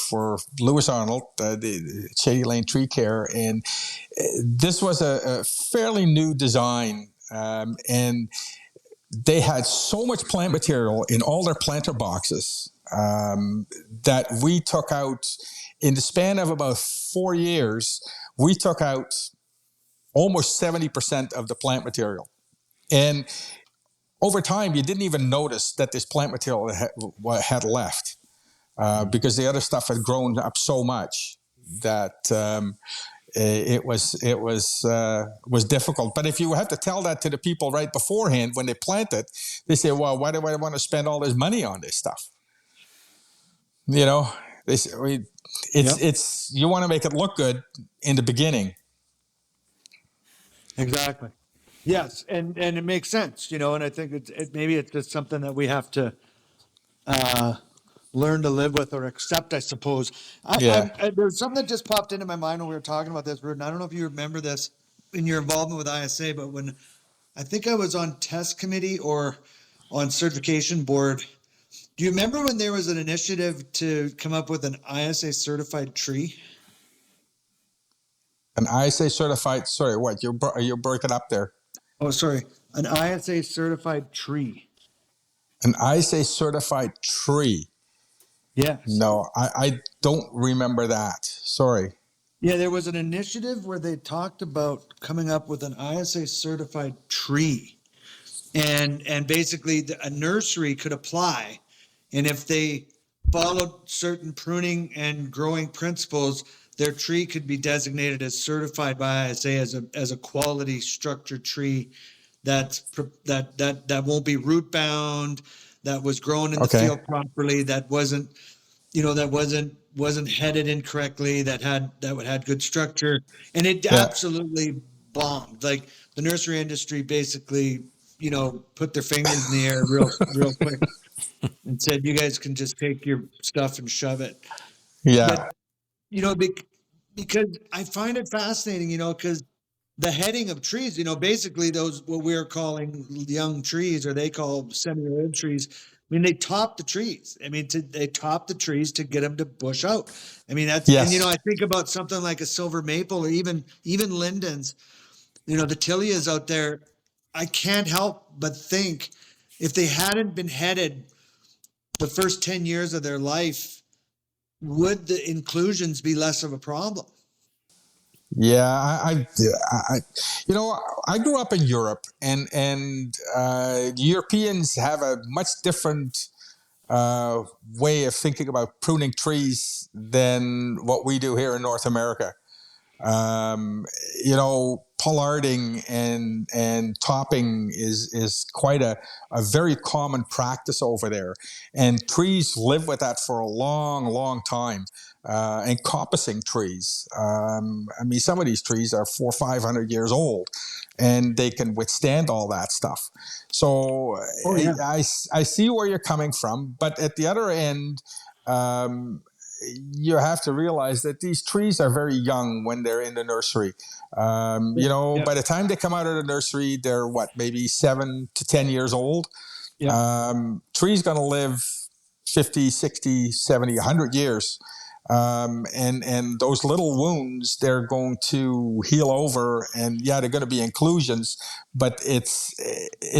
Lewis Arnold, the Shady Lane Tree Care, and this was a fairly new design, and they had so much plant material in all their planter boxes that we took out, in the span of about 4 years, we took out almost 70% of the plant material. And over time, you didn't even notice that this plant material had left because the other stuff had grown up so much that it was difficult. But if you have to tell that to the people right beforehand when they plant it, they say, well, why do I want to spend all this money on this stuff? They say, it's you want to make it look good in the beginning. Exactly. Yes, and it makes sense, and I think maybe it's just something that we have to learn to live with or accept, I suppose. Yeah. There's something that just popped into my mind when we were talking about this, Ruurd, and I don't know if you remember this in your involvement with ISA, but when I think I was on test committee or on certification board, do you remember when there was an initiative to come up with an ISA certified tree? An ISA certified, sorry, what? You're breaking up there. Oh, sorry. An ISA certified tree. An ISA certified tree. Yes. No, I don't remember that. Sorry. Yeah, there was an initiative where they talked about coming up with an ISA certified tree. And basically a nursery could apply. And if they followed certain pruning and growing principles, their tree could be designated as certified by ISA as a quality structured tree that won't be root bound, that was grown in the field properly, that wasn't headed incorrectly, that had good structure, and it absolutely bombed. Like the nursery industry basically, put their fingers in the air real quick and said, "You guys can just take your stuff and shove it." Yeah. But because I find it fascinating, because the heading of trees, basically those what we're calling young trees, or they call semi-old trees. I mean, they top the trees. I mean, they top the trees to get them to bush out. I mean, and I think about something like a silver maple or even lindens. The Tillias out there. I can't help but think if they hadn't been headed the first 10 years of their life, would the inclusions be less of a problem? Yeah, I grew up in Europe, and Europeans have a much different way of thinking about pruning trees than what we do here in North America. Pollarding and topping is quite a very common practice over there, and trees live with that for a long, long time. And coppicing trees. Some of these trees are 400 or 500 years old, and they can withstand all that stuff. So I see where you're coming from, but at the other end, you have to realize that these trees are very young when they're in the nursery. By the time they come out of the nursery, they're maybe 7 to 10 years old. Trees going to live 50, 60, 70, 100 years. And those little wounds, they're going to heal over, and they're going to be inclusions, but it's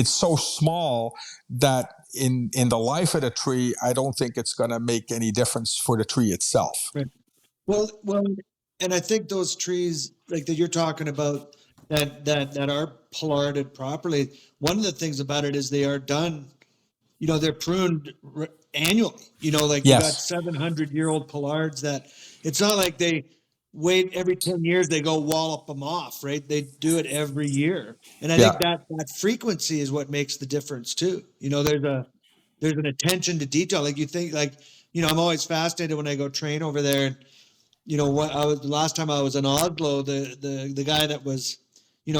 so small that in the life of the tree, I don't think it's going to make any difference for the tree itself. Right. Well, and I think those trees like that you're talking about, that are pollarded properly. One of the things about it is they are done, they're pruned annually. Like you got Yes. 700-year-old pollards that it's not like they wait every 10 years, they go wallop them off, right? They do it every year. And I Yeah. think that frequency is what makes the difference too. There's an attention to detail. Like you think like, I'm always fascinated when I go train over there. And what I was the last time I was in Oslo, the guy that was,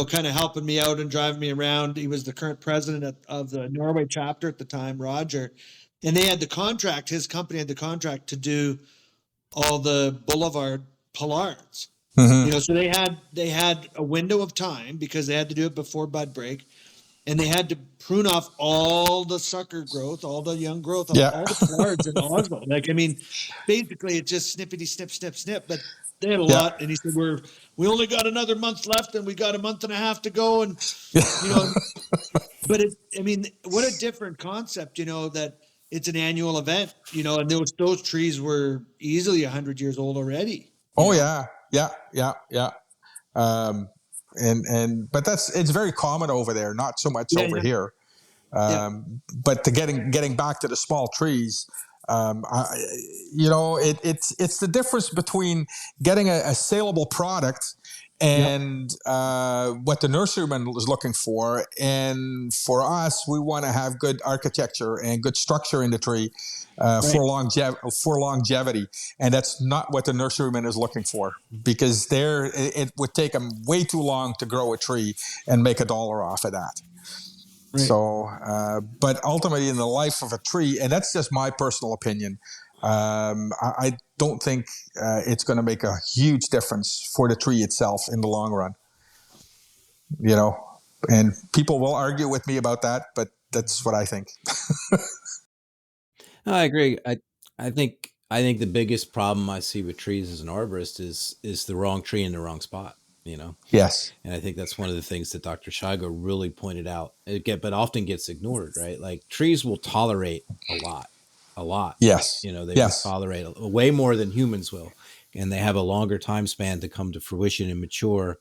kind of helping me out and driving me around. He was the current president of the Norway chapter at the time, Roger, and they had the contract. His company had the contract to do all the Boulevard Pollards. Mm-hmm. So they had a window of time because they had to do it before bud break, and they had to prune off all the sucker growth, all the young growth of Yeah. all the pollards in Oslo. Like, I mean, basically it's just snippety snip, snip, snip. But they had a Yeah. lot, and he said, we only got another month left, and we got a month and a half to go, and Yeah. but what a different concept, that it's an annual event, and those trees were easily 100 years old already. Oh yeah. Yeah. Yeah. Yeah. Um, but it's very common over there, not so much Yeah, over yeah, here. yeah. But getting back to the small trees, it's the difference between getting a saleable product Yep. and what the nurseryman is looking for. And for us, we want to have good architecture and good structure in the tree Right. for longevity. And that's not what the nurseryman is looking for, because it would take them way too long to grow a tree and make $1 off of that. Right. So, but ultimately, in the life of a tree, and that's just my personal opinion, I don't think it's going to make a huge difference for the tree itself in the long run. And people will argue with me about that, but that's what I think. No, I agree. I think the biggest problem I see with trees as an arborist is the wrong tree in the wrong spot. Yes. And I think that's one of the things that Dr. Shigo really pointed out. But often gets ignored, right? Like trees will tolerate a lot. Yes. They will Yes. tolerate way more than humans will, and they have a longer time span to come to fruition and mature.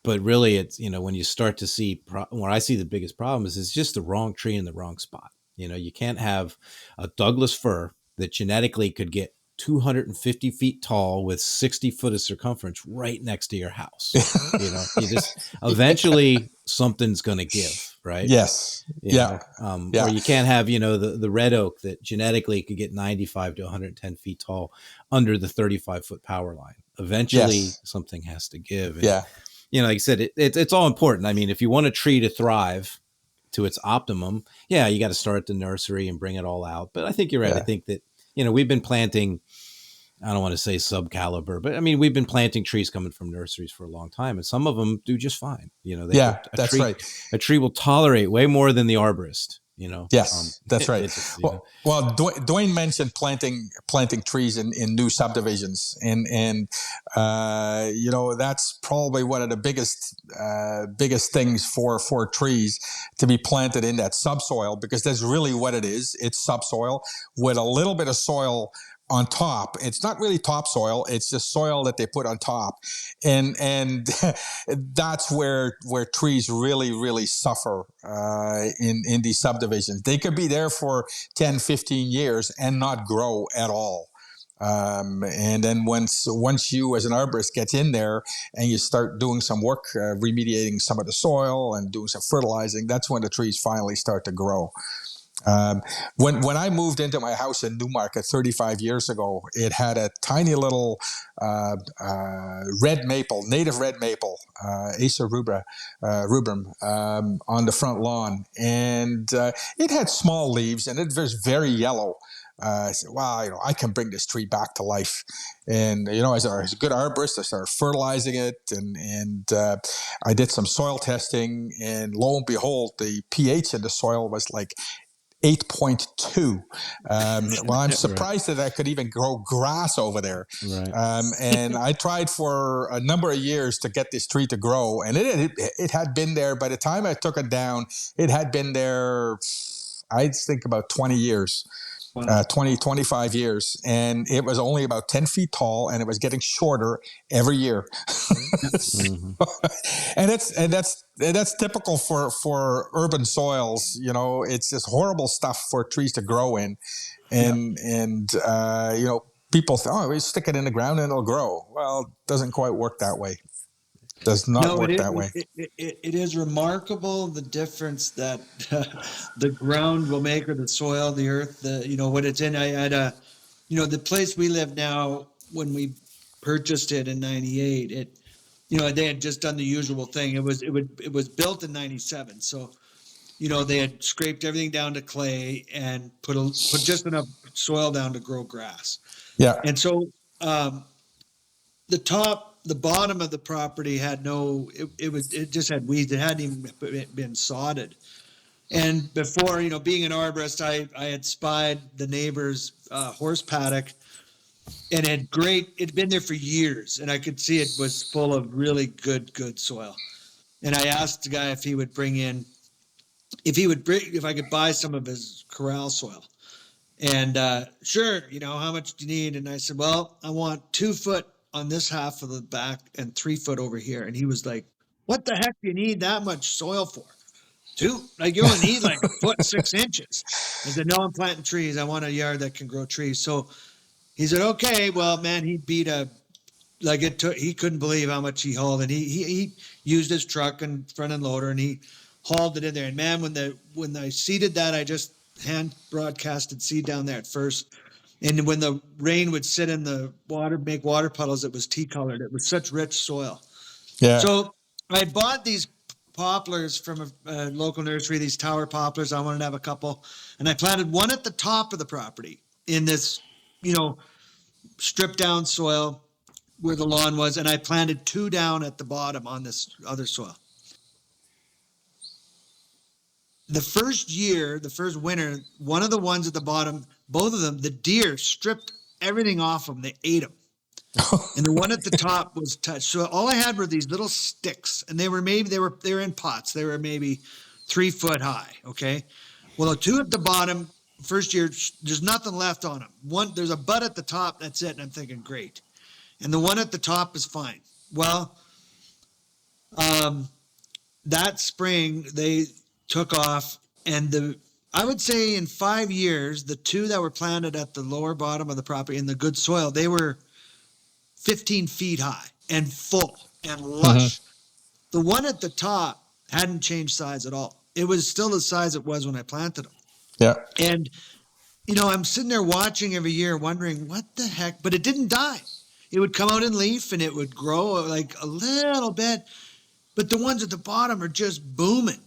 But really, it's when you start to see where I see the biggest problem is it's just the wrong tree in the wrong spot. You can't have a Douglas fir that genetically could get 250 feet tall with 60 foot of circumference right next to your house. You just eventually something's going to give, right? Yes. Yeah. Or you can't have, the red oak that genetically could get 95 to 110 feet tall under the 35-foot power line. Eventually something has to give. And, like I said, it's all important. I mean, if you want a tree to thrive to its optimum, you got to start at the nursery and bring it all out. But I think you're right. I think that, we've been planting, I don't want to say subcaliber, but I mean, we've been planting trees coming from nurseries for a long time, and some of them do just fine. That's right. A tree will tolerate way more than the arborist. Yes, that's right. Well, Dwayne mentioned planting trees in new subdivisions, and that's probably one of the biggest things for trees to be planted in that subsoil, because that's really what it is. It's subsoil with a little bit of soil on top. It's not really topsoil. It's just soil that they put on top. And that's where trees really suffer in these subdivisions. They could be there for 10, 15 years and not grow at all. And then once you as an arborist gets in there and you start doing some work, remediating some of the soil and doing some fertilizing, that's when the trees finally start to grow. When I moved into my house in Newmarket 35 years ago, it had a tiny little native red maple, Acer rubrum, on the front lawn, and it had small leaves and it was very yellow. I said, wow, I can bring this tree back to life. And, as a good arborist, I started fertilizing it, and I did some soil testing, and lo and behold, the pH in the soil was like 8.2. Well, I'm surprised that I could even grow grass over there. Right. And I tried for a number of years to get this tree to grow, and it had been there. By the time I took it down, it had been there, I think, about 20 years. Wow. 25 years, and it was only about 10 feet tall, and it was getting shorter every year. Mm-hmm. and that's typical for urban soils. You know, it's just horrible stuff for trees to grow in, and you know, people say, "Oh, we stick it in the ground and it'll grow." Well, it doesn't quite work that way. Does not No, work that way. it is remarkable the difference that the ground will make, or the soil, the earth, what it's in. I had the place we live now, when we purchased it in '98, they had just done the usual thing. It was built in '97, so they had scraped everything down to clay and put just enough soil down to grow grass. Yeah. And so the bottom of the property had it just had weeds. It hadn't even been sodded. And before, being an arborist, I had spied the neighbor's horse paddock, and it'd been there for years, and I could see it was full of really good soil. And I asked the guy if I could buy some of his corral soil. And sure, how much do you need? And I said, well, I want 2 foot on this half of the back and 3 foot over here. And he was like, what the heck do you need that much soil for? 2? Like, you only need like 1.6 feet. I said, no, I'm planting trees. I want a yard that can grow trees. So he said, okay, well, man, he couldn't believe how much he hauled. And he used his truck and front end loader, and he hauled it in there. And man, when I seeded that, I just hand broadcasted seed down there at first. And when the rain would sit in the water, make water puddles, it was tea colored. It was such rich soil. Yeah. So I bought these poplars from a local nursery, these tower poplars. I wanted to have a couple. And I planted one at the top of the property in this, stripped down soil where the lawn was. And I planted 2 down at the bottom on this other soil. The first winter, one of the ones at the bottom, both of them, the deer stripped everything off them. They ate them. And the one at the top was touched. So all I had were these little sticks, and they were in pots. They were maybe 3 foot high. Okay. Well, the 2 at the bottom, first year, there's nothing left on them. There's a bud at the top. That's it. And I'm thinking, great. And the one at the top is fine. Well, that spring they took off, and I would say in 5 years, the 2 that were planted at the lower bottom of the property in the good soil, they were 15 feet high and full and lush. The one at the top hadn't changed size at all. It was still the size it was when I planted them. Yeah. And, I'm sitting there watching every year wondering what the heck, but it didn't die. It would come out in leaf and it would grow like a little bit, but the ones at the bottom are just booming,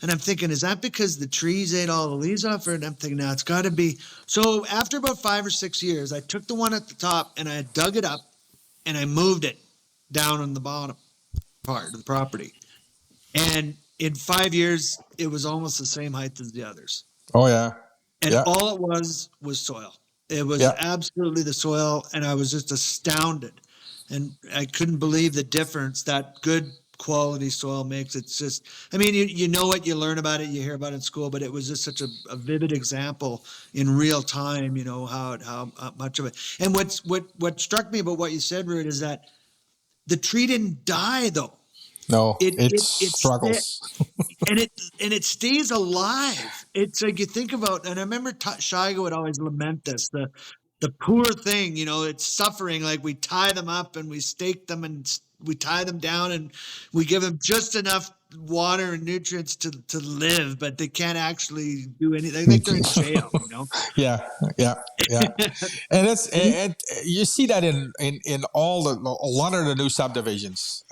And I'm thinking, is that because the trees ate all the leaves off? And I'm thinking, no, it's got to be. So after about 5 or 6 years, I took the one at the top and I dug it up and I moved it down on the bottom part of the property. And in 5 years, it was almost the same height as the others. Oh, yeah. And all it was soil. It was absolutely the soil. And I was just astounded. And I couldn't believe the difference that good quality soil makes. It's just, you know what, you learn about it, you hear about it in school, but it was just such a vivid example in real time, how much of it. And what struck me about what you said, Ruurd, is that the tree didn't die though. No, it struggles. and it stays alive. It's like, you think about, and I remember Shiga would always lament this, the poor thing, it's suffering. Like, we tie them up and we stake them and we tie them down and we give them just enough water and nutrients to live, but they can't actually do anything. They think they're in jail, Yeah. And you see that in a lot of the new subdivisions,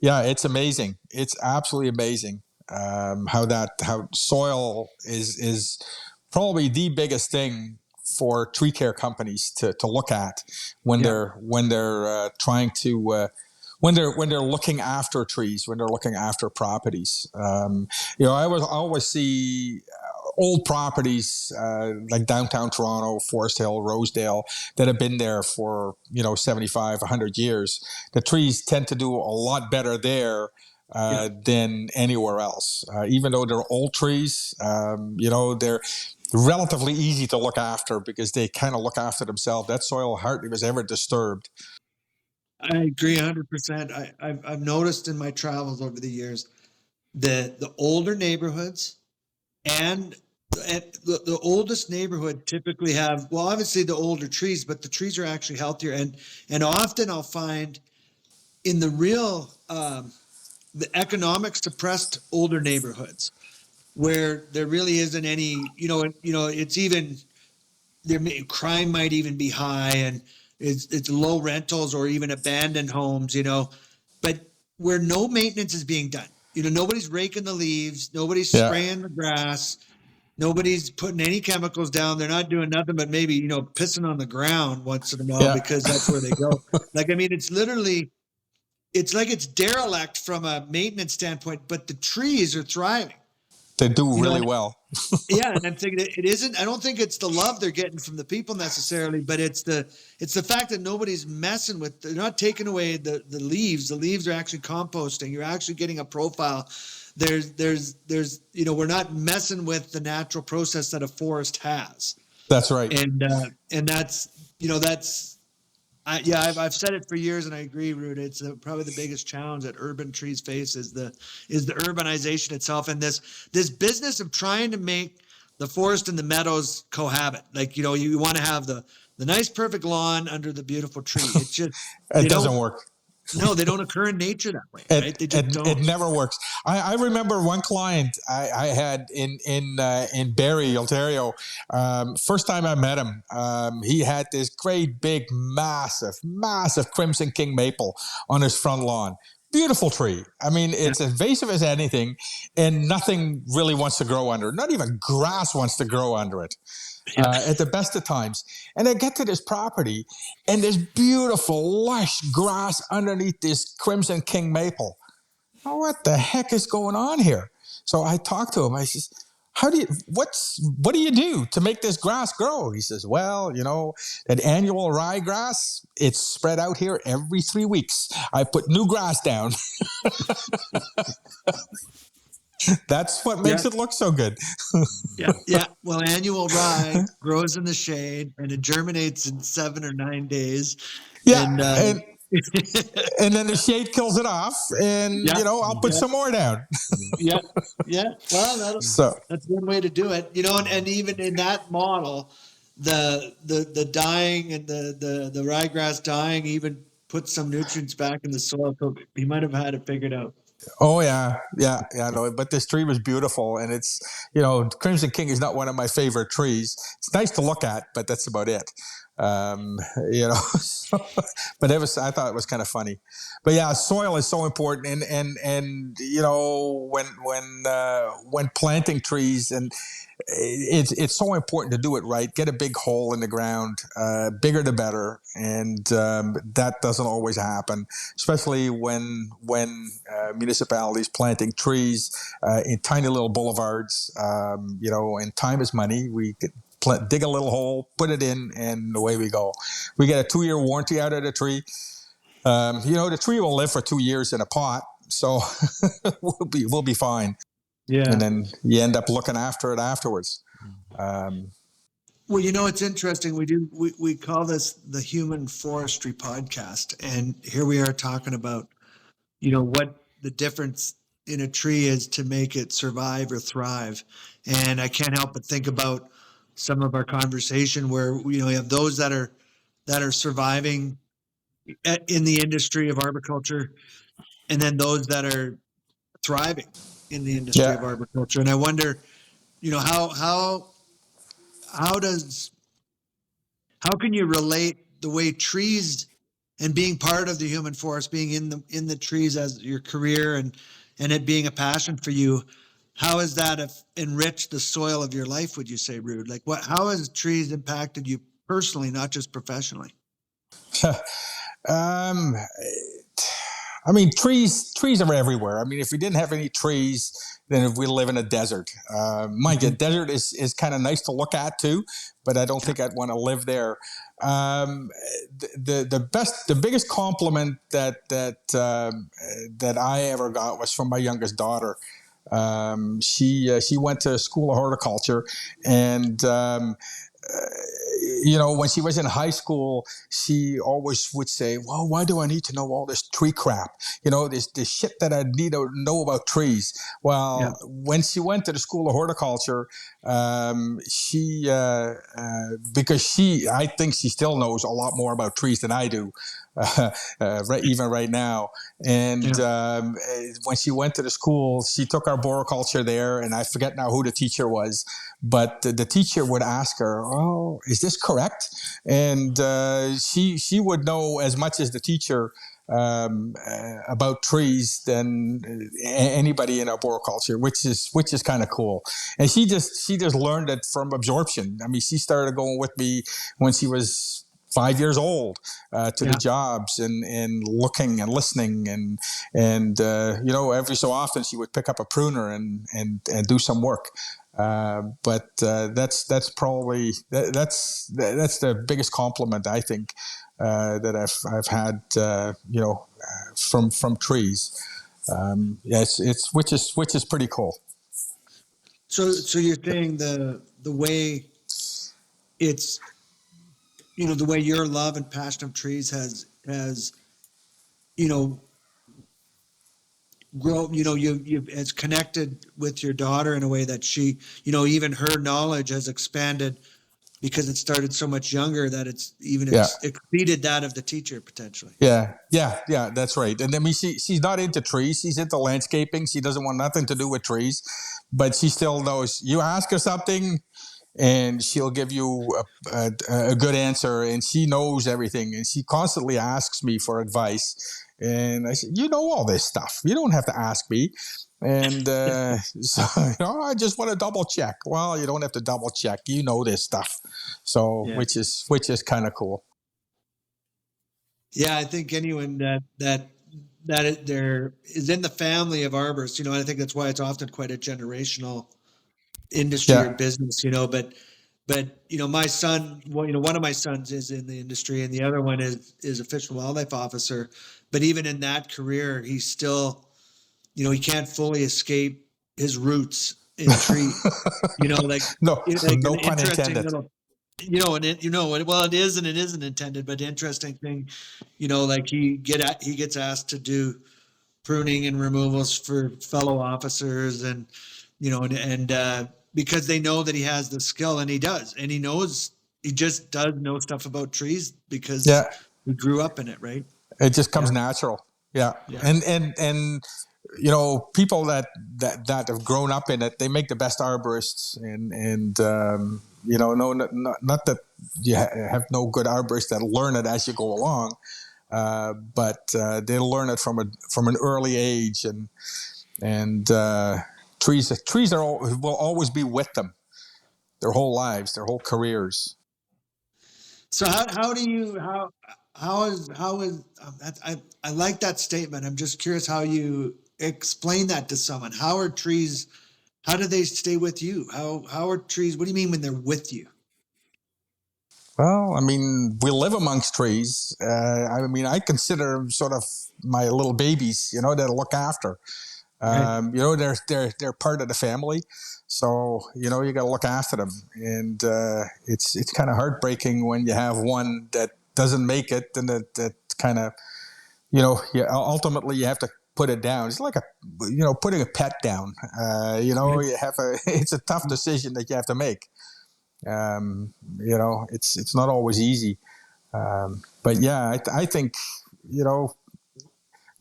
it's amazing. It's absolutely amazing how soil is probably the biggest thing for tree care companies to look at when they're trying to when they're looking after trees, when they're looking after properties. I always see old properties like downtown Toronto, Forest Hill, Rosedale, that have been there for 75, 100 years. The trees tend to do a lot better there than anywhere else. Even though they're old trees, they're relatively easy to look after because they kind of look after themselves. That soil hardly was ever disturbed. I agree 100%. I've noticed in my travels over the years that the older neighborhoods and the oldest neighborhood typically have, well, obviously the older trees, but the trees are actually healthier. And often I'll find in the real, the economic suppressed older neighborhoods where there really isn't any, it's even, crime might even be high, and it's low rentals or even abandoned homes, but where no maintenance is being done. Nobody's raking the leaves, nobody's spraying the grass, nobody's putting any chemicals down. They're not doing nothing but maybe, pissing on the ground once in a while because that's where they go. It's literally, it's like it's derelict from a maintenance standpoint, but the trees are thriving. They do really well. Yeah, and I'm thinking it isn't. I don't think it's the love they're getting from the people necessarily, but it's the fact that nobody's messing with. They're not taking away the leaves. The leaves are actually composting. You're actually getting a profile. There's we're not messing with the natural process that a forest has. That's right. And that's I've said it for years, and I agree, Ruurd. It's probably the biggest challenge that urban trees face is the urbanization itself, and this business of trying to make the forest and the meadows cohabit. You want to have the nice, perfect lawn under the beautiful tree. It's just it doesn't work. No, they don't occur in nature that way, right? They just don't. It never works. I remember one client I had in Barrie, Ontario. First time I met him, he had this great, big, massive crimson king maple on his front lawn. Beautiful tree. I mean, it's invasive as anything, and nothing really wants to grow under it. Not even grass wants to grow under it. At the best of times. And I get to this property, and there's beautiful, lush grass underneath this crimson king maple. Oh, what the heck is going on here? So I talked to him. I says, what do you do to make this grass grow? He says, well, that annual ryegrass, it's spread out here every 3 weeks. I put new grass down. That's what makes it look so good. Yeah. Well, annual rye grows in the shade, and it germinates in 7 or 9 days. Yeah, and then the shade kills it off, and I'll put some more down. Yeah. Well, that's one way to do it. And even in that model, the dying and the ryegrass dying even puts some nutrients back in the soil. So he might have had it figured out. Oh yeah. No, but this tree was beautiful, and it's Crimson King is not one of my favorite trees. It's nice to look at, but that's about it. But I thought it was kind of funny. But yeah, soil is so important, and when planting trees, and it's so important to do it right. Get a big hole in the ground, bigger the better, and that doesn't always happen, especially when municipalities planting trees in tiny little boulevards. And time is money. We could dig a little hole, put it in, and away we go. We get a 2-year warranty out of the tree. The tree will live for 2 years in a pot, so we'll be fine. Yeah, and then you end up looking after it afterwards. Well, it's interesting. We call this the Human Forestry Podcast, and here we are talking about, what the difference in a tree is to make it survive or thrive. And I can't help but think about some of our conversation where we have those that are surviving in the industry of arboriculture, and then those that are thriving in the industry of arboriculture. And I wonder, how can you relate the way trees and being part of the human forest, being in the trees as your career and it being a passion for you, how has that enriched the soil of your life, would you say, Ruurd? How has trees impacted you personally, not just professionally? Trees are everywhere. I mean, if we didn't have any trees, then we live in a desert. Mind you, desert is kind of nice to look at too, but I don't think I'd want to live there. the biggest compliment that I ever got was from my youngest daughter. She went to school of horticulture, and when she was in high school, she always would say, well, why do I need to know all this tree crap? This shit that I need to know about trees. Well, when she went to the school of horticulture, I think she still knows a lot more about trees than I do. Even right now. And when she went to the school, she took arboriculture there, and I forget now who the teacher was, but the teacher would ask her, "Oh, is this correct?" And she would know as much as the teacher about trees than anybody in arboriculture, which is kind of cool. And she just learned it from absorption. I mean, she started going with me when she was 5 years old to the jobs and looking and listening and every so often she would pick up a pruner and do some work. But that's probably that's the biggest compliment I think that I've had from trees. It's which is pretty cool. So you're saying the way it's the way your love and passion of trees has grown, you has connected with your daughter in a way that she, even her knowledge has expanded because it started so much younger that it's exceeded that of the teacher potentially. Yeah, that's right. And I mean, she's not into trees. She's into landscaping. She doesn't want nothing to do with trees, but she still knows. You ask her something, and she'll give you a good answer, and she knows everything, and she constantly asks me for advice. And I said, you know all this stuff. You don't have to ask me. And so I just want to double check. Well, you don't have to double check. You know this stuff. So which is kind of cool. Yeah, I think anyone that there is in the family of arborists, I think that's why it's often quite a generational industry or business, but my son, one of my sons is in the industry and the other one is a fish and wildlife officer. But even in that career, he's still, he can't fully escape his roots in trees, no pun intended. Well, it is and it isn't intended, but interesting thing, like he gets asked to do pruning and removals for fellow officers and because they know that he has the skill, and he does, and he just does know stuff about trees because he grew up in it, right? It just comes natural. Yeah. And people that have grown up in it, they make the best arborists, and not that you have no good arborists that learn it as you go along, but they learn it from an early age, and trees will always be with them their whole lives, their whole careers. So how is I like that statement. I'm just curious how you explain that to someone. How do they stay with you? How are trees? What do you mean when they're with you? Well, I mean, we live amongst trees. I consider them sort of my little babies, that I look after. They're part of the family, so you got to look after them, and it's kind of heartbreaking when you have one that doesn't make it, and that kind of ultimately you have to put it down. It's like putting a pet down. It's a tough decision that you have to make. It's not always easy, but I think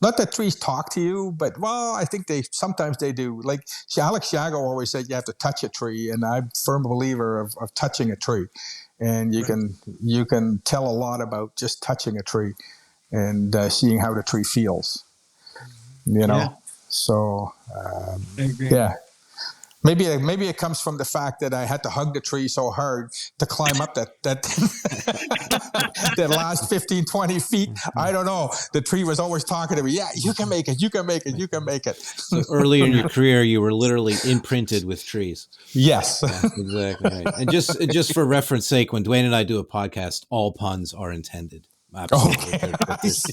not that trees talk to you, but I think sometimes they do. Like Alex Shago always said, you have to touch a tree, and I'm a firm believer of touching a tree, and you can tell a lot about just touching a tree and seeing how the tree feels. So I agree. Yeah. Maybe it comes from the fact that I had to hug the tree so hard to climb up that that last 15, 20 feet. I don't know. The tree was always talking to me. Yeah, you can make it. You can make it. You can make it. So earlier in your career, you were literally imprinted with trees. Yes. Yeah, exactly right. And just for reference sake, when Dwayne and I do a podcast, all puns are intended. Absolutely. Okay.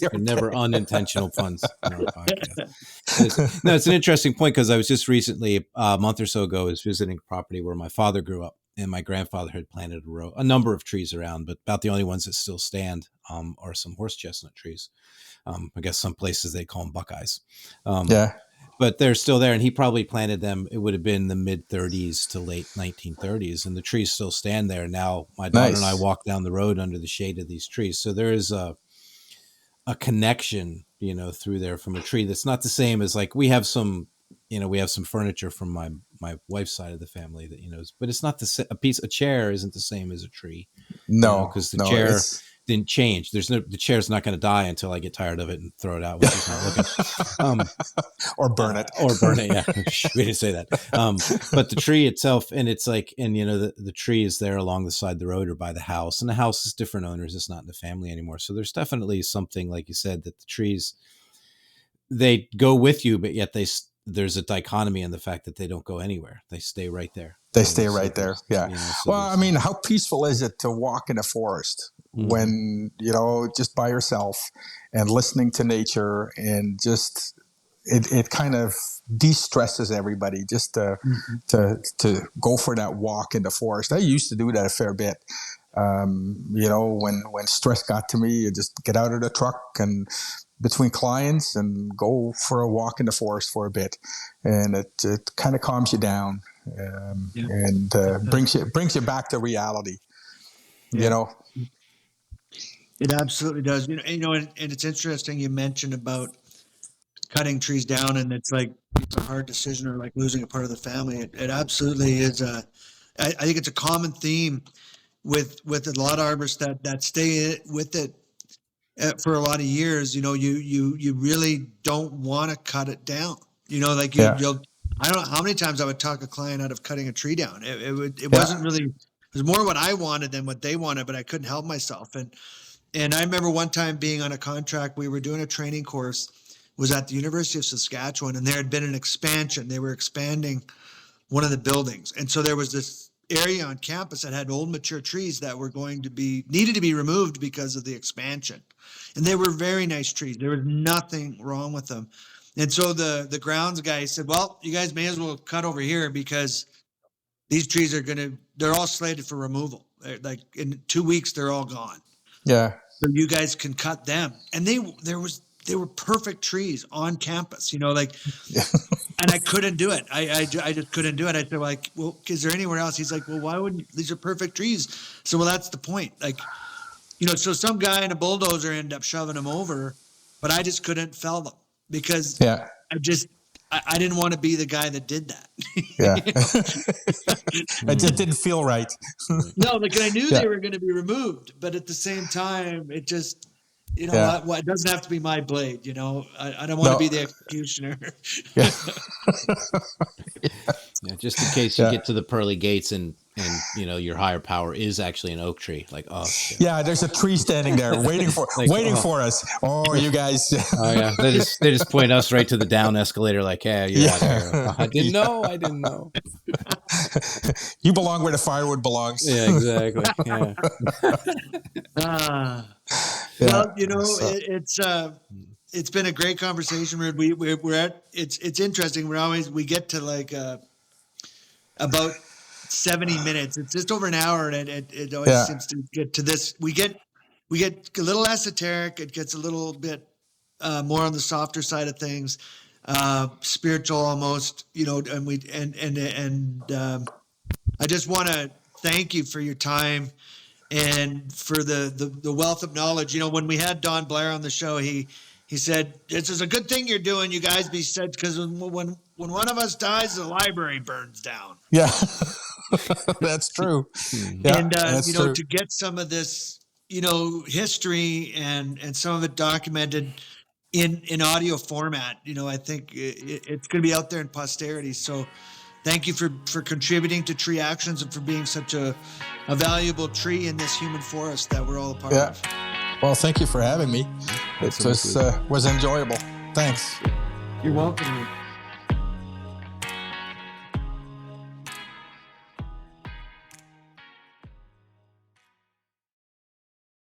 They're never unintentional puns in our podcast. It's an interesting point because I was just recently, a month or so ago, I was visiting a property where my father grew up, and my grandfather had planted a number of trees around, but about the only ones that still stand are some horse chestnut trees. I guess some places they call them buckeyes. Yeah. But they're still there, and he probably planted them. It would have been the mid 30s to late 1930s, and the trees still stand there. Now my daughter and I walk down the road under the shade of these trees. So there is a connection, through there from a tree that's not the same as like we have some furniture from my wife's side of the family that, but it's not a chair isn't the same as a tree. No, because the chair didn't change. The chair's not going to die until I get tired of it and throw it out when she's not looking. Or burn it. Yeah. We didn't say that. But the tree itself, and it's like, and the tree is there along the side of the road or by the house, and the house is different owners. It's not in the family anymore. So there's definitely something, like you said, that the trees, they go with you, but yet there's a dichotomy in the fact that they don't go anywhere. They stay right there. They stay right there. Yeah. Well, I mean, how peaceful is it to walk in a forest when, just by yourself and listening to nature, and just, it kind of de-stresses everybody just to go for that walk in the forest. I used to do that a fair bit. When stress got to me, you just get out of the truck and between clients and go for a walk in the forest for a bit. And it kind of calms you down. And brings you back to reality. It absolutely does. And it's interesting you mentioned about cutting trees down, and it's like it's a hard decision, or like losing a part of the family. It absolutely is. I think it's a common theme with a lot of arborists that stay with it for a lot of years. You really don't want to cut it down. You'll. I don't know how many times I would talk a client out of cutting a tree down. It wasn't really. It was more what I wanted than what they wanted, but I couldn't help myself. And I remember one time being on a contract. We were doing a training course. Was at the University of Saskatchewan, and there had been an expansion. They were expanding one of the buildings, and so there was this area on campus that had old mature trees that were needed to be removed because of the expansion. And they were very nice trees. There was nothing wrong with them. And so the grounds guy said, well, you guys may as well cut over here because these trees they're all slated for removal. Like in 2 weeks, they're all gone. Yeah. So you guys can cut them. And they were perfect trees on campus, and I couldn't do it. I just couldn't do it. I said, like, well, is there anywhere else? He's like, well, why wouldn't, these are perfect trees. So, well, that's the point. Like, so some guy in a bulldozer ended up shoving them over, but I just couldn't fell them because I didn't want to be the guy that did that. Yeah. It just didn't feel right. No, like I knew they were going to be removed, but at the same time, it just, it doesn't have to be my blade. I don't want to be the executioner. Just in case you get to the pearly gates and your higher power is actually an oak tree. Like, oh shit. Yeah, there's a tree standing there waiting for for us. Oh, you guys. Oh yeah, they just point us right to the down escalator. Like, hey, you're out here. I didn't know. You belong where the firewood belongs. Yeah, exactly. Yeah. Well, it's been a great conversation. We're at it's interesting. We get to like about 70 minutes. It's just over an hour, and it always seems to get to this. We get a little esoteric. It gets a little bit more on the softer side of things, spiritual almost. And I just want to thank you for your time and for the wealth of knowledge. When we had Don Blair on the show, he said, this is a good thing you're doing, you guys, because when one of us dies, the library burns down. Yeah, that's true. Yeah, and, that's true. To get some of this, history and some of it documented in audio format, I think it's going to be out there in posterity. So thank you for contributing to Tree Actions and for being such a valuable tree in this human forest that we're all a part of. Well, thank you for having me. It was enjoyable. Thanks. You're welcome.